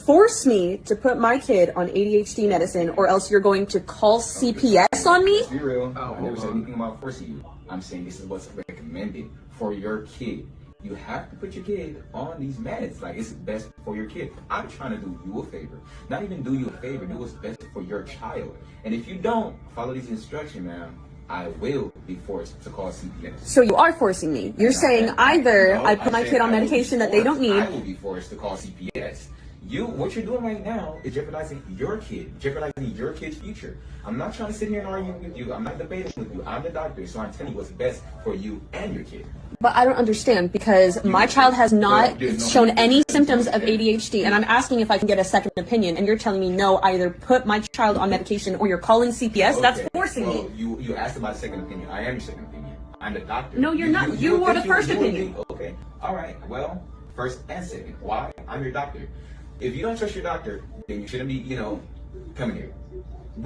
Speaker 7: Force me to put my kid on ADHD medicine, or else you're going to call CPS on me?
Speaker 8: Be real. I never said anything about forcing you. I'm saying this is what's recommended for your kid. You have to put your kid on these meds. Like, it's best for your kid. I'm trying to do you a favor. Not even do you a favor. Do what's best for your child. And if you don't follow these instructions, ma'am, I will be forced to call CPS.
Speaker 7: So you are forcing me. You're saying either I put my kid on medication that they don't need.
Speaker 8: I will be forced to call CPS. what you're doing right now is jeopardizing your kid's future. I'm not trying to sit here and argue with you. I'm not debating with you. I'm the doctor, so I'm telling you what's best for you and your kid.
Speaker 7: But I don't understand, because my child has not shown any symptoms of ADHD, and I'm asking if I can get a second opinion, and you're telling me no, either put my child on medication or you're calling CPS. Okay. That's forcing me.
Speaker 8: You asked about a second opinion. I am your second opinion. I'm the doctor.
Speaker 7: No, you're not. You were the first opinion.
Speaker 8: Okay. All right. Well, first and second. Why? I'm your doctor. If you don't trust your doctor, then you shouldn't be, coming here.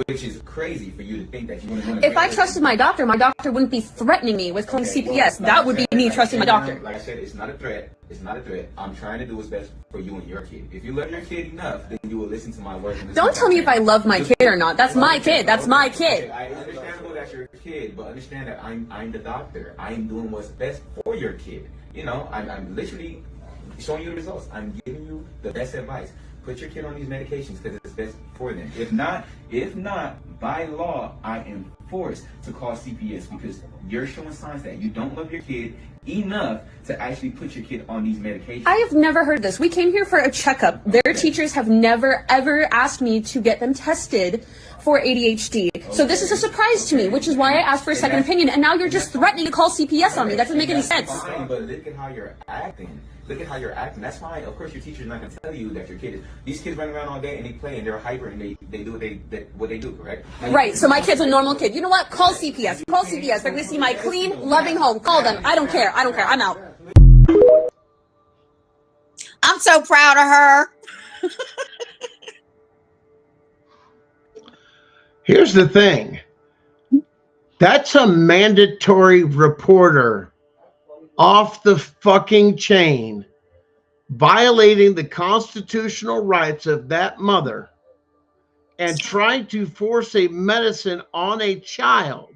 Speaker 8: Which is crazy for you to think that you want to.
Speaker 7: If I trusted my doctor wouldn't be threatening me with calling CPS. Well, that would be me trusting my doctor.
Speaker 8: Like I said, it's not a threat. It's not a threat. I'm trying to do what's best for you and your kid. If you love your kid enough, then you will listen to my words.
Speaker 7: Don't tell me if I love my kid or not. That's my kid. That's my kid.
Speaker 8: I understand that's your kid, but understand that I'm the doctor. I'm doing what's best for your kid. I'm literally showing you the results. I'm giving you the best advice. Put your kid on these medications because it's best for them. If not, by law, I am forced to call CPS because you're showing signs that you don't love your kid enough to actually put your kid on these medications.
Speaker 7: I have never heard this. We came here for a checkup. Their teachers have never, ever asked me to get them tested for ADHD. Okay. So this is a surprise to me, which is why I asked for a second opinion. And now you're just threatening to call CPS on me. That doesn't make any sense.
Speaker 8: Fine, but look at how you're acting. That's why, of course, your teacher's not going to tell you that your kid is. These kids run around all day and they play and they're hyper and they do what they do, correct?
Speaker 7: Right. So my kid's a normal kid. You know what? Call CPS. Call CPS. They're going to see my clean, loving home. Call them. I don't care. I'm out.
Speaker 3: I'm so proud of her.
Speaker 5: Here's the thing. That's a mandatory reporter off the fucking chain, violating the constitutional rights of that mother and trying to force a medicine on a child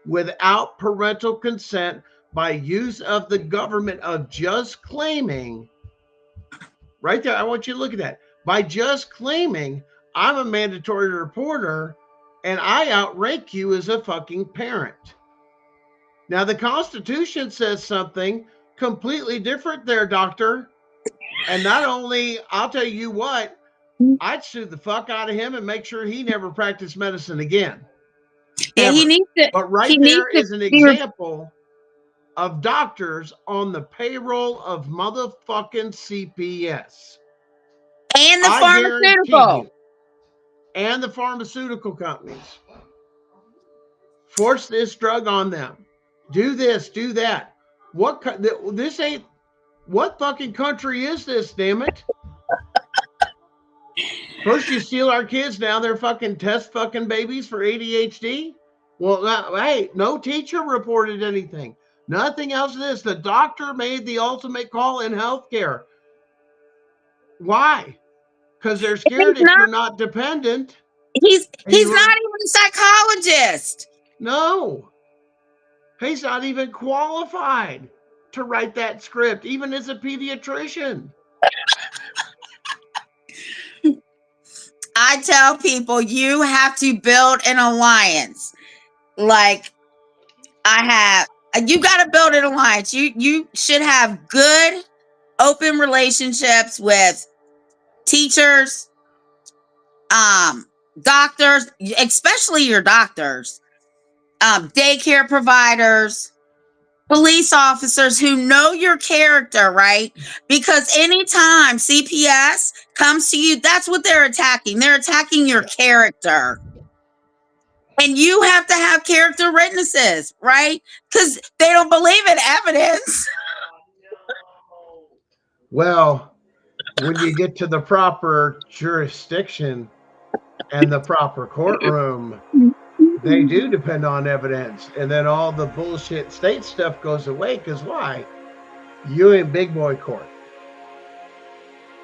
Speaker 5: without parental consent by use of the government of just claiming, right there, I want you to look at that, by just claiming I'm a mandatory reporter and I outrank you as a fucking parent. Now, the Constitution says something completely different there, doctor. And not only, I'll tell you what, I'd sue the fuck out of him and make sure he never practiced medicine again.
Speaker 3: Yeah,
Speaker 5: Ever.
Speaker 3: he needs to.
Speaker 5: But right there is an example of doctors on the payroll of motherfucking CPS.
Speaker 3: And the pharmaceutical.
Speaker 5: And the pharmaceutical companies. Force this drug on them. Do this, do that. What fucking country is this, damn it? First you steal our kids, now they're fucking test fucking babies for ADHD? Well, hey, no teacher reported anything. Nothing else of this. The doctor made the ultimate call in healthcare. Why? Because they're scared you're not dependent.
Speaker 3: He's not even a psychologist.
Speaker 5: No. He's not even qualified to write that script, even as a pediatrician.
Speaker 3: I tell people you have to build an alliance. Like you got to build an alliance. You should have good, open relationships with teachers, doctors, especially your doctors. Daycare providers, police officers who know your character, right? Because anytime CPS comes to you, that's what they're attacking. They're attacking your character. And you have to have character witnesses, right? Because they don't believe in evidence.
Speaker 5: Well, when you get to the proper jurisdiction and the proper courtroom, they do depend on evidence. And then all the bullshit state stuff goes away. Because why? You in big boy court,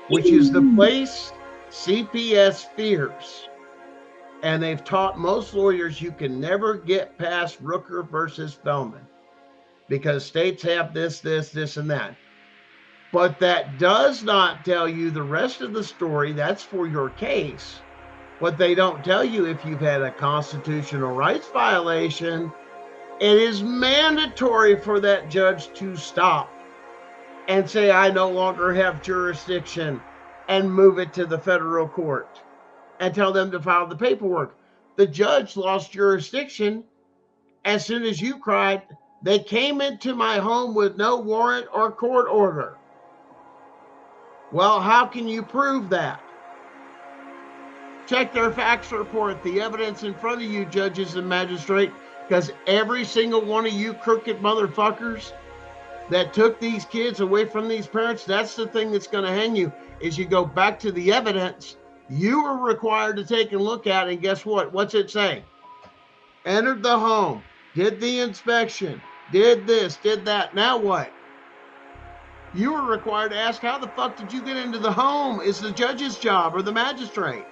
Speaker 5: which is the place CPS fears. And they've taught most lawyers you can never get past Rooker versus Feldman because states have this, and that. But that does not tell you the rest of the story. That's for your case. What they don't tell you, if you've had a constitutional rights violation, it is mandatory for that judge to stop and say, I no longer have jurisdiction, and move it to the federal court and tell them to file the paperwork. The judge lost jurisdiction as soon as you cried, they came into my home with no warrant or court order. Well, how can you prove that? Check their facts report, the evidence in front of you, judges and magistrate, because every single one of you crooked motherfuckers that took these kids away from these parents, that's the thing that's going to hang you, is you go back to the evidence you were required to take and look at, and guess what? What's it say? Entered the home, did the inspection, did this, did that. Now what? You were required to ask, how the fuck did you get into the home? Is the judge's job or the magistrate?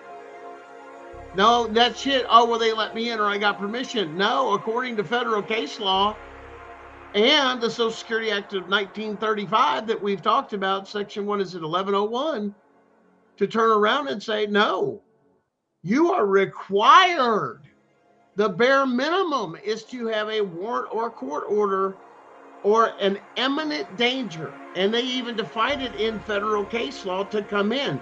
Speaker 5: No, that shit, oh, well, they let me in or I got permission. No, according to federal case law and the Social Security Act of 1935 that we've talked about, Section 1, is it 1101, to turn around and say, no, you are required. The bare minimum is to have a warrant or court order or an imminent danger. And they even define it in federal case law to come in.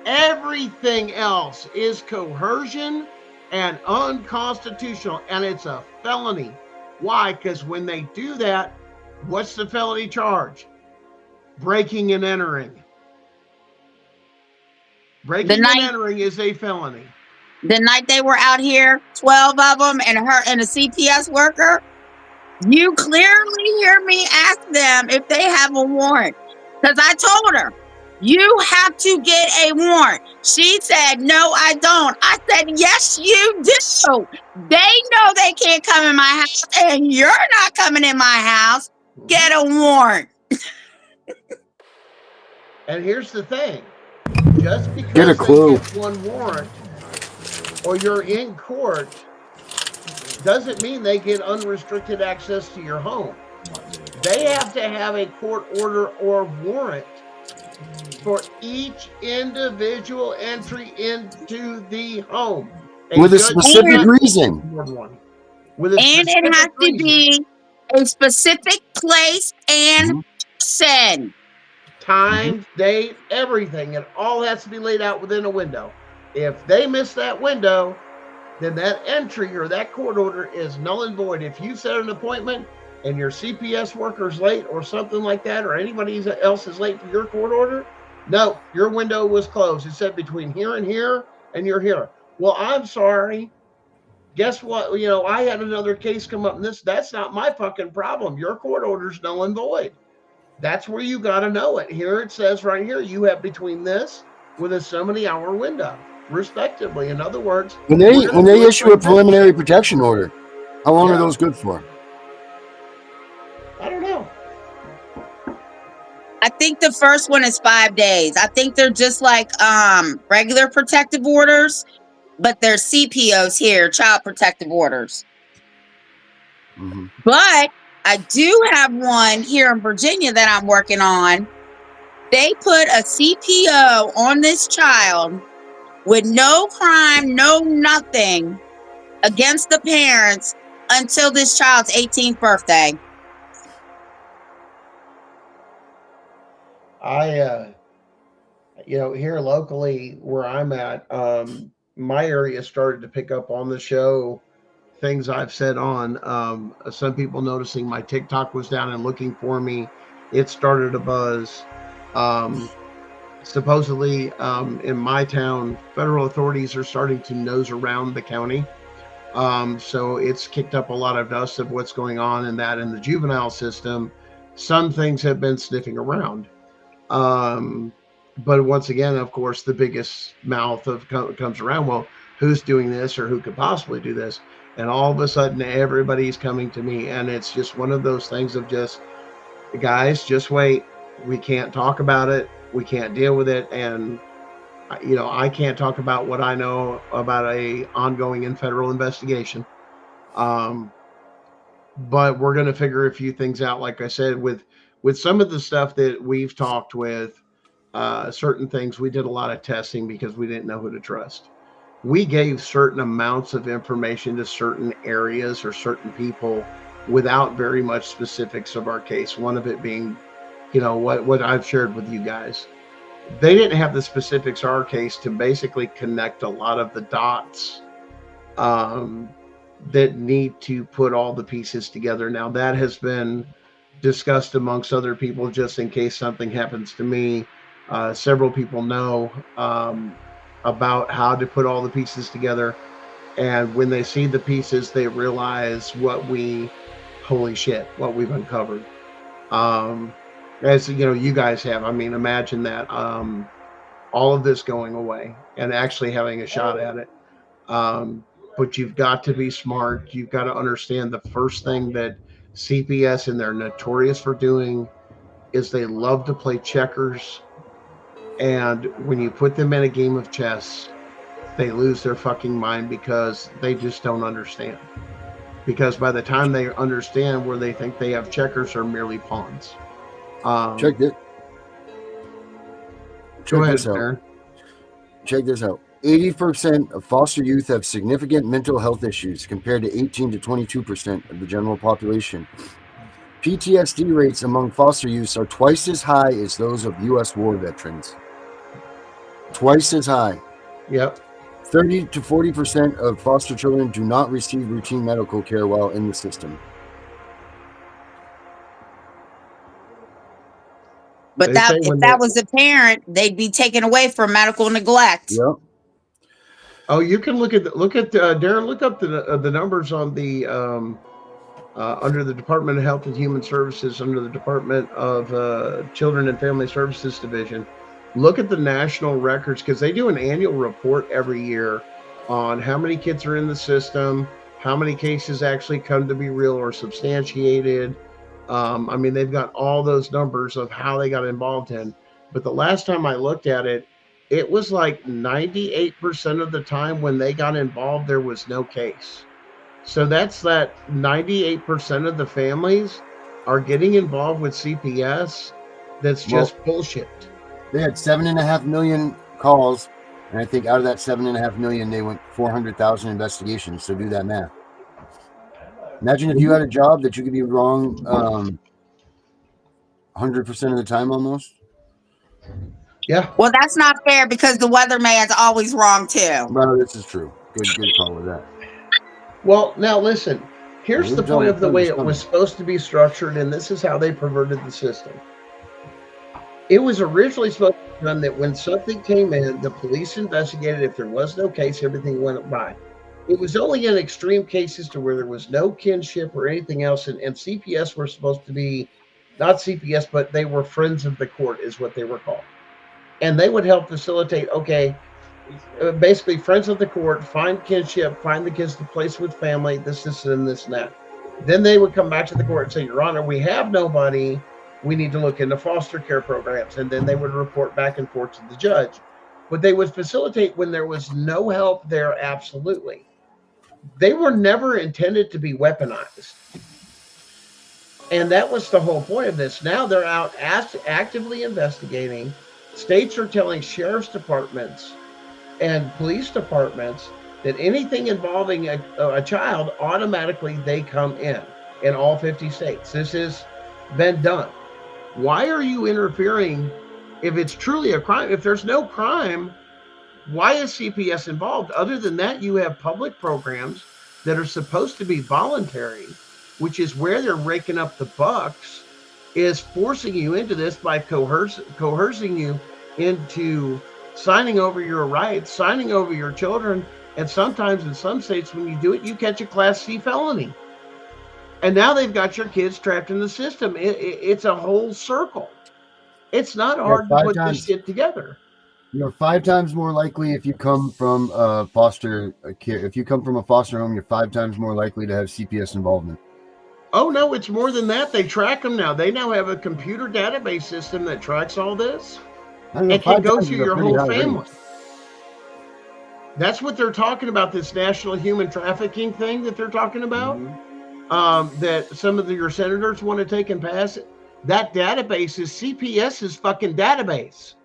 Speaker 5: Everything else is coercion and unconstitutional, and it's a felony. Why? Because when they do that, what's the felony charge? Breaking and entering. Breaking and entering is a felony.
Speaker 3: The night they were out here, 12 of them and a CPS worker, you clearly hear me ask them if they have a warrant. Because I told her, you have to get a warrant. She said, no, I don't. I said, yes, you do. They know they can't come in my house, and you're not coming in my house. Get a warrant.
Speaker 5: And here's the thing. Just because they get one warrant or you're in court doesn't mean they get unrestricted access to your home. They have to have a court order or warrant for each individual entry into the home.
Speaker 4: With a specific reason.
Speaker 5: With a
Speaker 3: and it has to be a specific place and person.
Speaker 5: Time, date, everything. It all has to be laid out within a window. If they miss that window, then that entry or that court order is null and void. If you set an appointment and your CPS worker's late or something like that, or anybody else is late for your court order, no, your window was closed. It said between here and here, and you're here. Well, I'm sorry. Guess what? You know, I had another case come up, and that's not my fucking problem. Your court order's null and void. That's where you got to know it. Here it says right here, you have between this with a so many hour window, respectively. In other words,
Speaker 4: when they issue a preliminary protection order, how long are those good for?
Speaker 5: I don't know.
Speaker 3: I think the first one is 5 days. I think they're just like regular protective orders, but they're CPOs here, child protective orders.
Speaker 4: Mm-hmm.
Speaker 3: But I do have one here in Virginia that I'm working on. They put a CPO on this child with no crime, no nothing against the parents until this child's 18th birthday.
Speaker 5: Here locally where I'm at, my area started to pick up on the show things I've said on. Some people noticing my TikTok was down and looking for me. It started a buzz. Supposedly, in my town, federal authorities are starting to nose around the county. So it's kicked up a lot of dust of what's going on in the juvenile system. Some things have been sniffing around. But once again, of course, the biggest mouth comes around, well, who's doing this or who could possibly do this? And all of a sudden, everybody's coming to me. And it's just one of those things of just, guys, just wait. We can't talk about it. We can't deal with it. And, I can't talk about what I know about a ongoing and federal investigation. But we're going to figure a few things out. Like I said, with some of the stuff that we've talked with, certain things, we did a lot of testing because we didn't know who to trust. We gave certain amounts of information to certain areas or certain people without very much specifics of our case. One of it being, what I've shared with you guys. they didn't have the specifics of our case to basically connect a lot of the dots that need to put all the pieces together. Now, that has been discussed amongst other people just in case something happens to me. Several people know about how to put all the pieces together. And when they see the pieces, they realize holy shit, what we've uncovered. As you know, you guys have. I mean, imagine that. All of this going away and actually having a shot at it. But you've got to be smart. You've got to understand the first thing that CPS, and they're notorious for doing, is they love to play checkers. And when you put them in a game of chess, they lose their fucking mind because they just don't understand. Because by the time they understand where they think they have checkers are merely pawns.
Speaker 4: Check this.
Speaker 5: Go ahead,
Speaker 4: this out.
Speaker 5: Aaron.
Speaker 4: Check this out. 80% of foster youth have significant mental health issues compared to 18 to 22% of the general population. PTSD rates among foster youths are twice as high as those of U.S. war veterans. Twice as high.
Speaker 5: Yep.
Speaker 4: 30 to 40% of foster children do not receive routine medical care while in the system.
Speaker 3: But
Speaker 5: They
Speaker 3: that
Speaker 5: say
Speaker 3: if
Speaker 5: when
Speaker 3: that
Speaker 5: they-
Speaker 3: was a parent, they'd be taken away for medical neglect.
Speaker 4: Yep.
Speaker 5: Oh, you can look at Darren. Look up the numbers on the under the Department of Health and Human Services, under the Department of Children and Family Services Division. Look at the national records, because they do an annual report every year on how many kids are in the system, how many cases actually come to be real or substantiated. I mean, they've got all those numbers of how they got involved in. But the last time I looked at it, it was like 98% of the time when they got involved, there was no case. So that's that 98% of the families are getting involved with CPS. That's just bullshit.
Speaker 4: They had 7.5 million calls, and I think out of that 7.5 million, they went 400,000 investigations. So do that math. Imagine if you had a job that you could be wrong 100% of the time almost.
Speaker 5: Yeah.
Speaker 3: Well, that's not fair because the weatherman's always wrong too.
Speaker 4: Well, this is true. Good call with that.
Speaker 5: Well, now listen. Here's
Speaker 4: We're
Speaker 5: the point of the way it
Speaker 4: coming.
Speaker 5: was supposed to be structured, and this is how they perverted the system. It was originally supposed to be done that when something came in, the police investigated. If there was no case, everything went by. It was only in extreme cases to where there was no kinship or anything else, and CPS were supposed to be, not CPS, but they were friends of the court is what they were called. And they would help facilitate, basically friends of the court, find kinship, find the kids to place with family, this, and this, and that. Then they would come back to the court and say, Your Honor, we have nobody. We need to look into foster care programs. And then they would report back and forth to the judge. But they would facilitate when there was no help there, absolutely. They were never intended to be weaponized. And that was the whole point of this. Now they're out actively investigating. States are telling sheriff's departments and police departments that anything involving a child, automatically they come in all 50 states. This has been done. Why are you interfering if it's truly a crime? If there's no crime, why is CPS involved? Other than that, you have public programs that are supposed to be voluntary, which is where they're raking up the bucks, is forcing you into this by coercing you into signing over your rights, signing over your children, and sometimes in some states when you do it, you catch a Class C felony. And now they've got your kids trapped in the system. It's a whole circle. It's not hard to put this shit together.
Speaker 4: You're 5 times more likely if you come from a foster care. If you come from a foster home, you're 5 times more likely to have CPS involvement.
Speaker 5: Oh, no, it's more than that. They track them now. They now have a computer database system that tracks all this. It can go through your whole family. That's what they're talking about, this national human trafficking thing that they're talking about. That some of your senators want to take and pass it. That database is CPS's fucking database.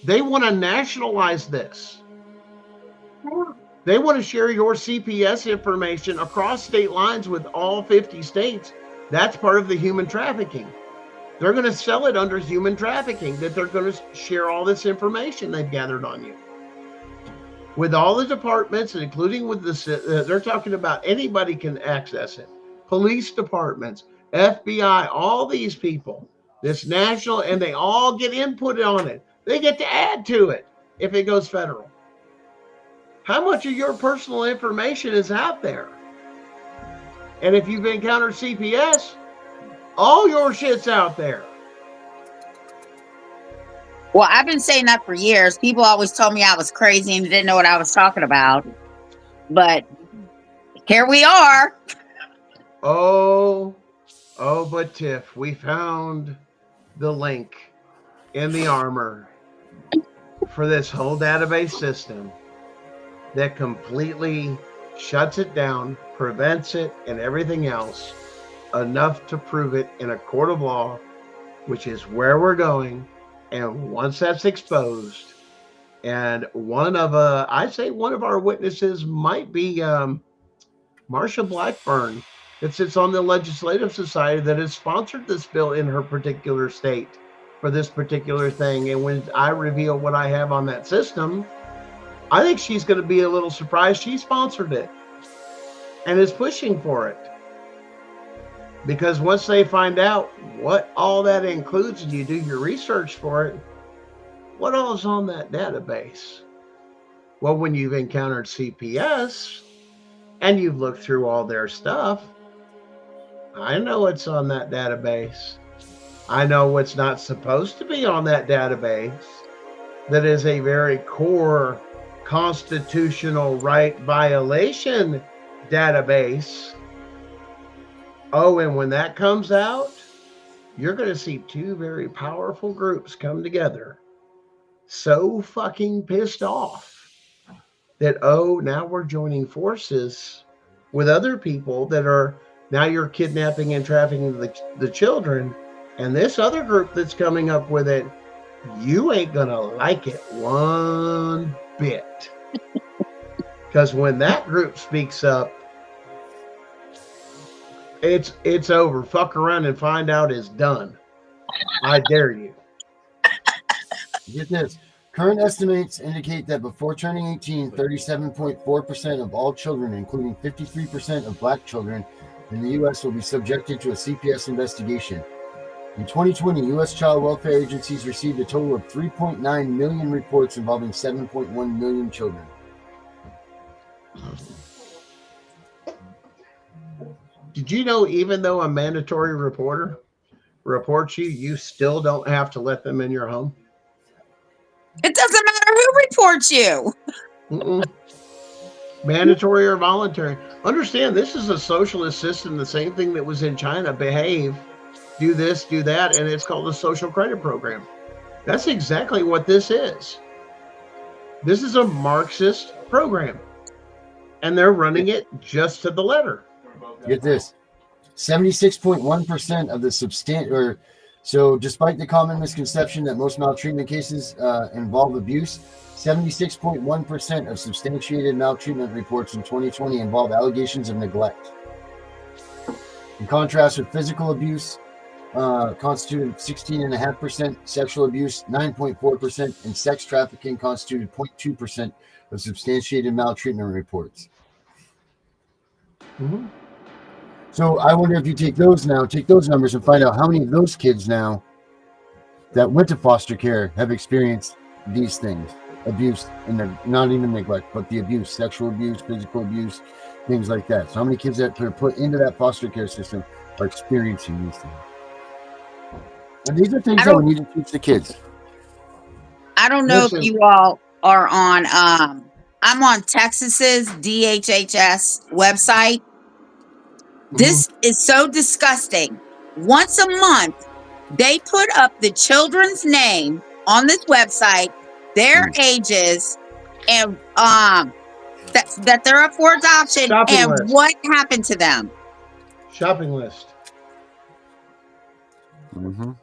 Speaker 5: They want to nationalize this. They want to share your CPS information across state lines with all 50 states. That's part of the human trafficking. They're going to sell it under human trafficking, that they're going to share all this information they've gathered on you. With all the departments, including with they're talking about anybody can access it. Police departments, FBI, all these people, this national, and they all get input on it. They get to add to it if it goes federal. How much of your personal information is out there? And if you've encountered CPS, all your shit's out there.
Speaker 3: Well, I've been saying that for years. People always told me I was crazy and didn't know what I was talking about. But here we are.
Speaker 5: Oh, but Tiff, we found the link in the armor for this whole database system that completely shuts it down, prevents it, and everything else, enough to prove it in a court of law, which is where we're going. And once that's exposed, and I'd say one of our witnesses might be Marsha Blackburn, that sits on the Legislative Society that has sponsored this bill in her particular state for this particular thing. And when I reveal what I have on that system, I think she's going to be a little surprised she sponsored it and is pushing for it. Because once they find out what all that includes and you do your research for it, what all is on that database? Well, when you've encountered CPS and you've looked through all their stuff, I know what's on that database. I know what's not supposed to be on that database. That is a very core constitutional right violation database. Oh, and when that comes out, you're going to see two very powerful groups come together, so fucking pissed off that, oh, now we're joining forces with other people that are, now you're kidnapping and trafficking the children. And this other group that's coming up with it, you ain't going to like it one bit. Because when that group speaks up, it's over. Fuck around and find out is done. I dare you.
Speaker 4: Get this. Current estimates indicate that before turning 18, 37.4% of all children, including 53% of black children in the U.S., will be subjected to a CPS investigation. In 2020, U.S. child welfare agencies received a total of 3.9 million reports involving 7.1 million children.
Speaker 5: Did you know even though a mandatory reporter reports you, you still don't have to let them in your home?
Speaker 3: It doesn't matter who reports you.
Speaker 5: Mm-mm. Mandatory or voluntary. Understand, this is a socialist system, the same thing that was in China. Behave, do this, do that, and it's called the social credit program. That's exactly what this is. This is a Marxist program, and they're running it just to the letter.
Speaker 4: Get this. 76.1% of the so despite the common misconception that most maltreatment cases involve abuse, 76.1% of substantiated maltreatment reports in 2020 involve allegations of neglect. In contrast with physical abuse, constituted 16.5%, sexual abuse 9.4%, and sex trafficking constituted 0.2% of substantiated maltreatment reports.
Speaker 5: Mm-hmm.
Speaker 4: So I wonder if you take those numbers and find out how many of those kids now that went to foster care have experienced these things, abuse, and not even neglect, but the abuse, sexual abuse, physical abuse, things like that. So how many kids that are put into that foster care system are experiencing these things? And these are things that we need to teach the kids.
Speaker 3: I don't know if you all are on, I'm on Texas's DHHS website. This is so disgusting. Once a month, they put up the children's name on this website, their ages, and that they're up for adoption,
Speaker 5: Shopping
Speaker 3: and
Speaker 5: list.
Speaker 3: what happened to them.
Speaker 5: Shopping list.
Speaker 4: Mm-hmm.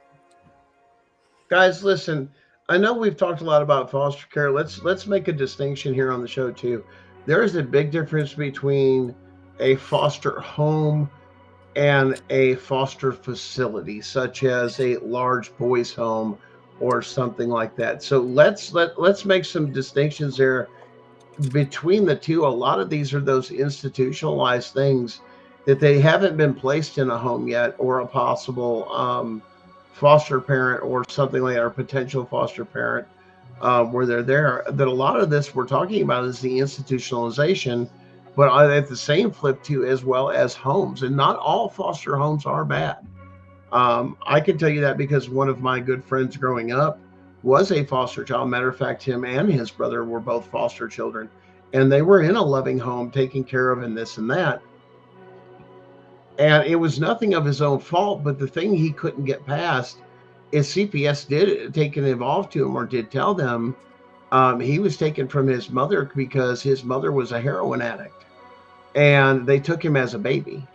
Speaker 5: Guys, listen, I know we've talked a lot about foster care. Let's make a distinction here on the show too. There is a big difference between a foster home and a foster facility, such as a large boys' home or something like that. So let's make some distinctions there between the two. A lot of these are those institutionalized things that they haven't been placed in a home yet, or a possible foster parent or something like that, or potential foster parent where they're there. That a lot of this we're talking about is the institutionalization, but at the same flip too, as well as homes. And not all foster homes are bad. I can tell you that because one of my good friends growing up was a foster child. Matter of fact, him and his brother were both foster children, and they were in a loving home, taken care of, and this and that. And it was nothing of his own fault, but the thing he couldn't get past is CPS did take an involved to him, or did tell them he was taken from his mother because his mother was a heroin addict, and they took him as a baby.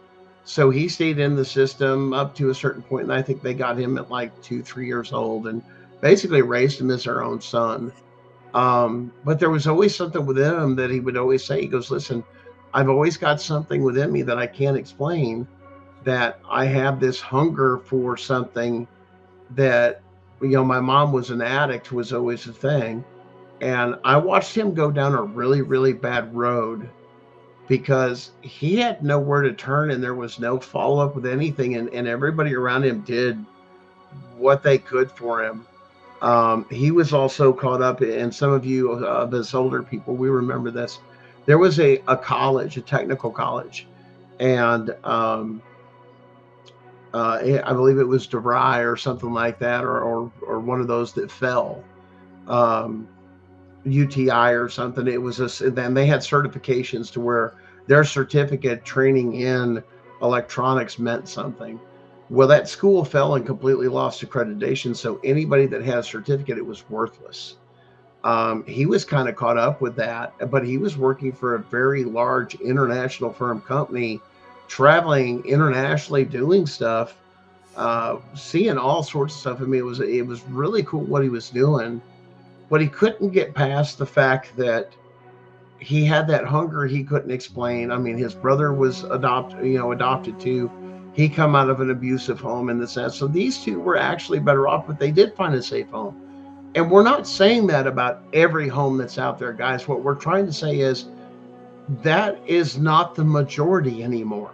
Speaker 5: So he stayed in the system up to a certain point, and I think they got him at like 2, 3 years old, and basically raised him as their own son. But there was always something within him that he would always say. He goes, "Listen, I've always got something within me that I can't explain. That I have this hunger for something that, my mom was an addict, was always a thing." And I watched him go down a really, really bad road because he had nowhere to turn, and there was no follow up with anything. And everybody around him did what they could for him. He was also caught up, and some of you of us older people, we remember this. There was a college, a technical college, and I believe it was DeVry or something like that, or one of those that fell. UTI or something. It was then they had certifications to where their certificate training in electronics meant something. Well, that school fell and completely lost accreditation, so anybody that had a certificate, it was worthless. He was kind of caught up with that, but he was working for a very large international firm company, traveling internationally, doing stuff, seeing all sorts of stuff. I mean, it was really cool what he was doing. But he couldn't get past the fact that he had that hunger he couldn't explain. I mean, his brother was adopted too. He come out of an abusive home in the sense. So these two were actually better off, but they did find a safe home. And we're not saying that about every home that's out there, guys. What we're trying to say is that is not the majority anymore.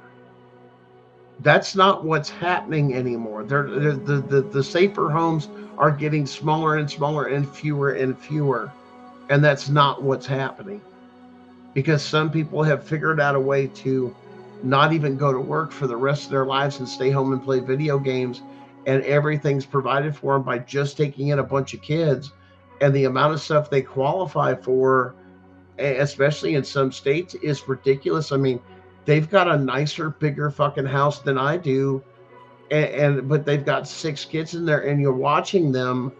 Speaker 5: That's not what's happening anymore. The safer homes are getting smaller and smaller and fewer. And that's not what's happening. Because some people have figured out a way to not even go to work for the rest of their lives and stay home and play video games. And everything's provided for them by just taking in a bunch of kids. And the amount of stuff they qualify for, especially in some states, is ridiculous. I mean, they've got a nicer, bigger fucking house than I do. But they've got 6 kids in there, and you're watching them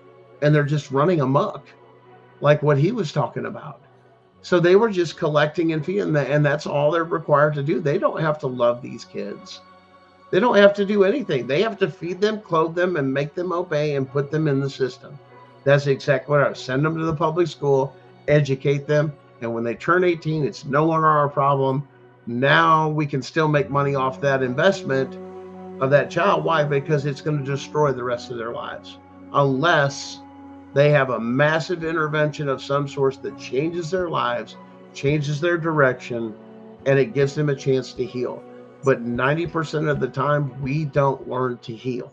Speaker 5: and they're just running amok, like what he was talking about. So they were just collecting and feeding them, and that's all they're required to do. They don't have to love these kids. They don't have to do anything. They have to feed them, clothe them, and make them obey and put them in the system. That's exactly what I was. Send them to the public school, educate them, and when they turn 18, it's no longer our problem. Now we can still make money off that investment of that child. Why? Because it's going to destroy the rest of their lives unless they have a massive intervention of some sort that changes their lives, changes their direction, and it gives them a chance to heal. But 90% of the time, we don't learn to heal.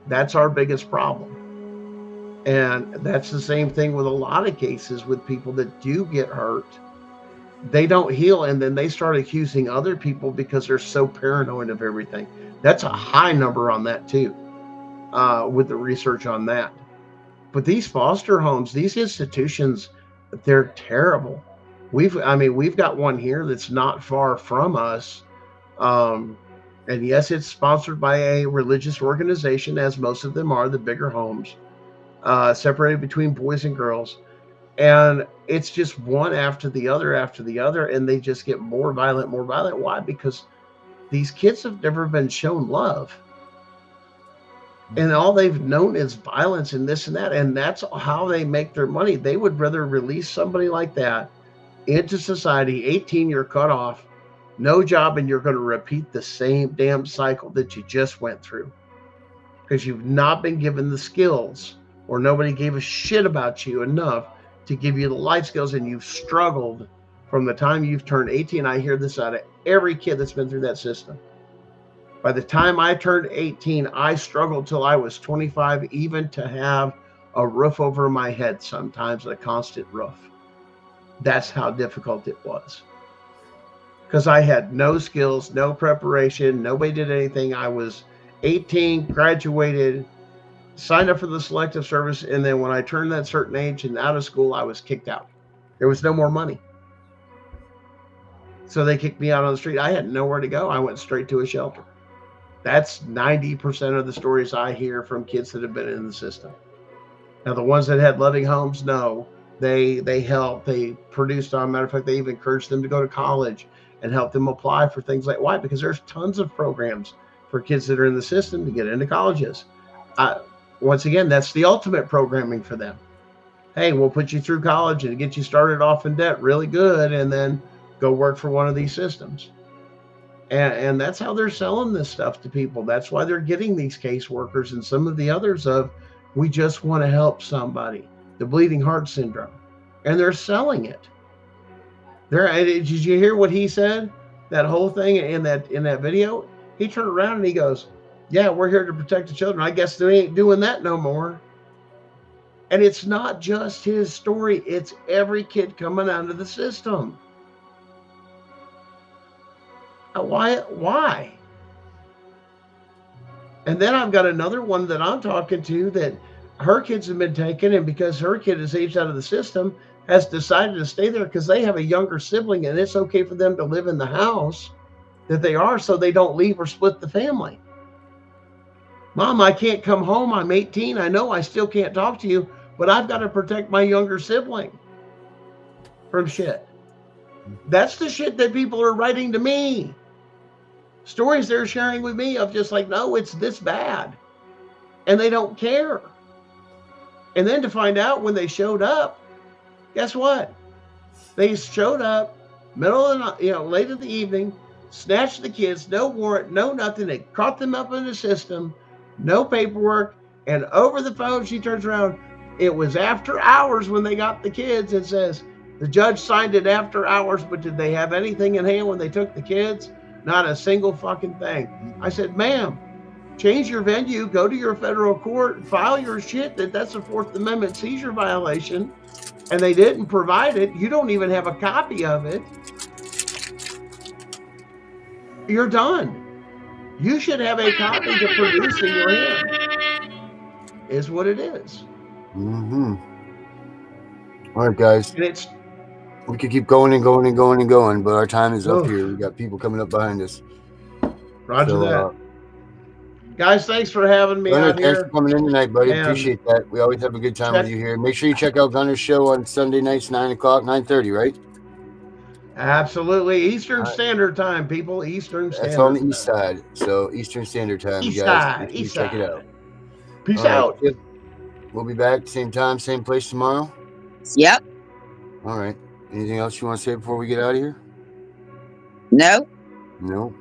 Speaker 5: That's our biggest problem. And that's the same thing with a lot of cases with people that do get hurt. They don't heal, and then they start accusing other people because they're so paranoid of everything. That's a high number on that too, with the research on that. But these foster homes, these institutions, they're terrible. We've got one here that's not far from us. And yes, it's sponsored by a religious organization, as most of them are, the bigger homes, separated between boys and girls. And it's just one after the other, and they just get more violent. Why? Because these kids have never been shown love. And all they've known is violence and this and that. And that's how they make their money. They would rather release somebody like that into society, 18, you're cut off, no job, and you're going to repeat the same damn cycle that you just went through because you've not been given the skills, or nobody gave a shit about you enough to give you the life skills, and you've struggled from the time you've turned 18. I hear this out of every kid that's been through that system. By the time I turned 18, I struggled till I was 25, even to have a roof over my head, sometimes a constant roof. That's how difficult it was. Because I had no skills, no preparation, nobody did anything. I was 18, graduated, signed up for the selective service, and then when I turned that certain age and out of school, I was kicked out. There was no more money. So they kicked me out on the street. I had nowhere to go. I went straight to a shelter. That's 90% of the stories I hear from kids that have been in the system. Now, the ones that had loving homes, no, they helped. They produced on. Matter of fact, they even encouraged them to go to college and help them apply for things like why? Because there's tons of programs for kids that are in the system to get into colleges. Once again, that's the ultimate programming for them. Hey, we'll put you through college and get you started off in debt really good, and then go work for one of these systems. And that's how they're selling this stuff to people. That's why they're getting these caseworkers and some of the others of, we just want to help somebody, the bleeding heart syndrome. And they're selling it. Did you hear what he said? That whole thing in that video? He turned around and he goes, yeah, we're here to protect the children. I guess they ain't doing that no more. And it's not just his story. It's every kid coming out of the system. Why? And then I've got another one that I'm talking to that her kids have been taken, and because her kid is aged out of the system, has decided to stay there because they have a younger sibling, and it's okay for them to live in the house that they are so they don't leave or split the family. Mom, I can't come home. I'm 18. I know I still can't talk to you, but I've got to protect my younger sibling from shit. That's the shit that people are writing to me. Stories they're sharing with me of just like, no, it's this bad. And they don't care. And then to find out when they showed up, guess what? They showed up middle of the night, late in the evening, snatched the kids, no warrant, no nothing. They caught them up in the system, no paperwork. And over the phone, she turns around. It was after hours when they got the kids and says, the judge signed it after hours, but did they have anything in hand when they took the kids? Not a single fucking thing. I said, ma'am, change your venue, go to your federal court, file your shit that's a Fourth Amendment seizure violation. And they didn't provide it. You don't even have a copy of it. You're done. You should have a copy to produce in your hand. Is what it is.
Speaker 4: Mm-hmm. All right, guys.
Speaker 5: And
Speaker 4: we could keep going and going and going and going, but our time is up here. We got people coming up behind us.
Speaker 5: Roger that. Guys, thanks for having me
Speaker 4: Gunner,
Speaker 5: out here.
Speaker 4: thanks for coming in tonight, buddy. Appreciate that. We always have a good time with you here. Make sure you check out Gunner's show on Sunday nights, 9 o'clock, 9:30, right?
Speaker 5: Absolutely. Eastern Standard Time, people. Eastern Standard
Speaker 4: That's on the east side. So Eastern Standard Time,
Speaker 5: East
Speaker 4: guys.
Speaker 5: East
Speaker 4: check it out.
Speaker 5: Peace out.
Speaker 4: Right. We'll be back same time, same place tomorrow.
Speaker 3: Yep.
Speaker 4: All right. Anything else you want to say before we get out of here?
Speaker 3: No.
Speaker 4: All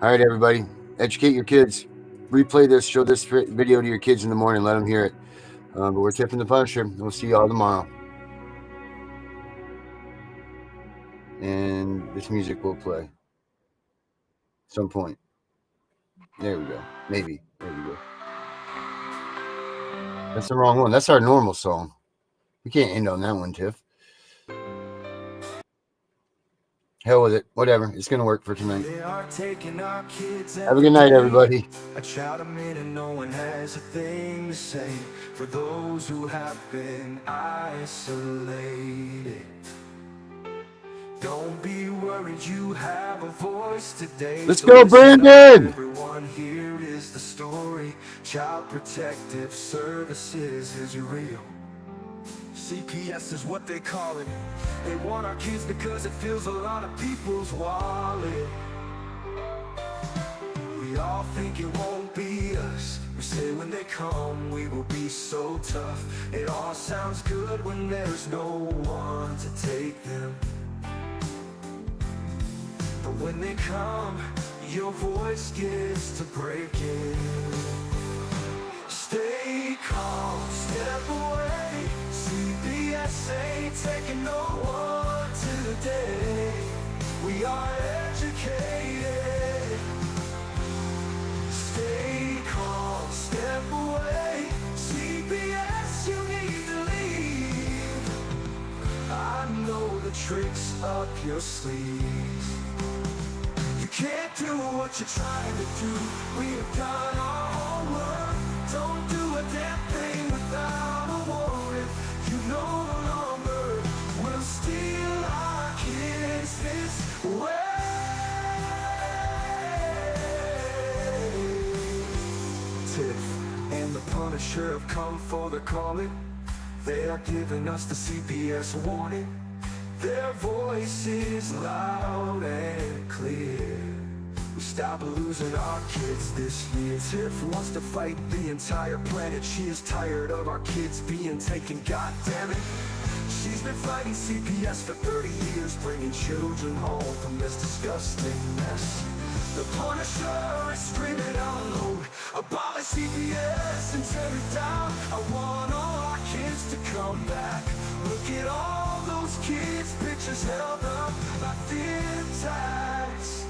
Speaker 4: right, everybody. Educate your kids. Replay this. Show this video to your kids in the morning. Let them hear it. But we're Tiff and the Punisher. We'll see you all tomorrow. And this music will play at some point. There we go. Maybe. There we go. That's the wrong one. That's our normal song. We can't end on that one, Tiff. Hell with it. Whatever. It's going to work for tonight. Have a good night, everybody.
Speaker 2: I shout a minute, no one has a thing to say for those who have been isolated. Don't be worried, you have a voice today.
Speaker 4: Let's go, Brandon!
Speaker 2: Everyone here is the story. Child Protective Services is real. CPS is what they call it. They want our kids because it fills a lot of people's wallet. We all think it won't be us. We say when they come we will be so tough. It all sounds good when there's no one to take them. The When they come, your voice gets to breaking. Stay calm, step away. CPS ain't taking no one today. We are educated. Stay calm, step away. CPS, you need to leave. I know the tricks up your sleeves. You can't do what you're trying to do. We have done our homework. Don't do a damn thing without a warrant. You no longer will steal our kids this way. Tiff and the Punisher have come for the calling. They are giving us the CPS warning. Their voice is loud and clear. We stop losing our kids this year. Tiff wants to fight the entire planet. She is tired of our kids being taken, goddammit. She's been fighting CPS for 30 years, bringing children home from this disgusting mess. The Punisher is screaming out loud, abolish CPS and tear it down. I want all our kids to come back. Look at all those kids' pictures held up like thin tags.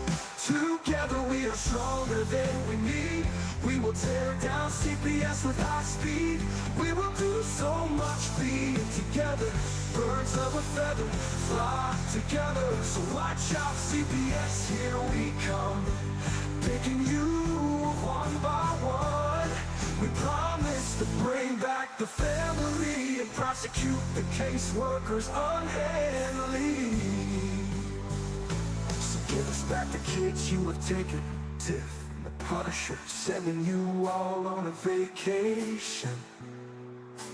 Speaker 2: Together we are stronger than we need. We will tear down CPS with high speed. We will do so much being together. Birds of a feather flock together. So watch out CPS, here we come. Picking you one by one. We promise to bring back the family and prosecute the caseworkers unhandily. Give us back the kids you have taken. Tiff and the Punisher sending you all on a vacation.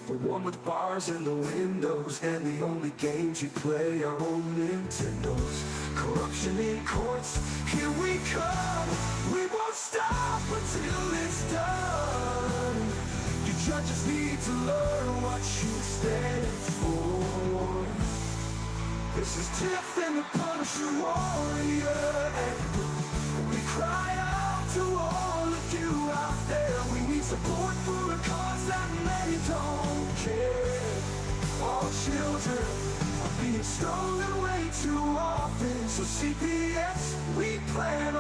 Speaker 2: The one with bars in the windows, and the only games you play are on Nintendos. Corruption in courts, here we come. We won't stop until it's done. You judges need to learn what you stand for. This is Tiff and the Punisher warrior, and we cry out to all of you out there. We need support for a cause that many don't care. All children are being stolen way too often. So CPS, we plan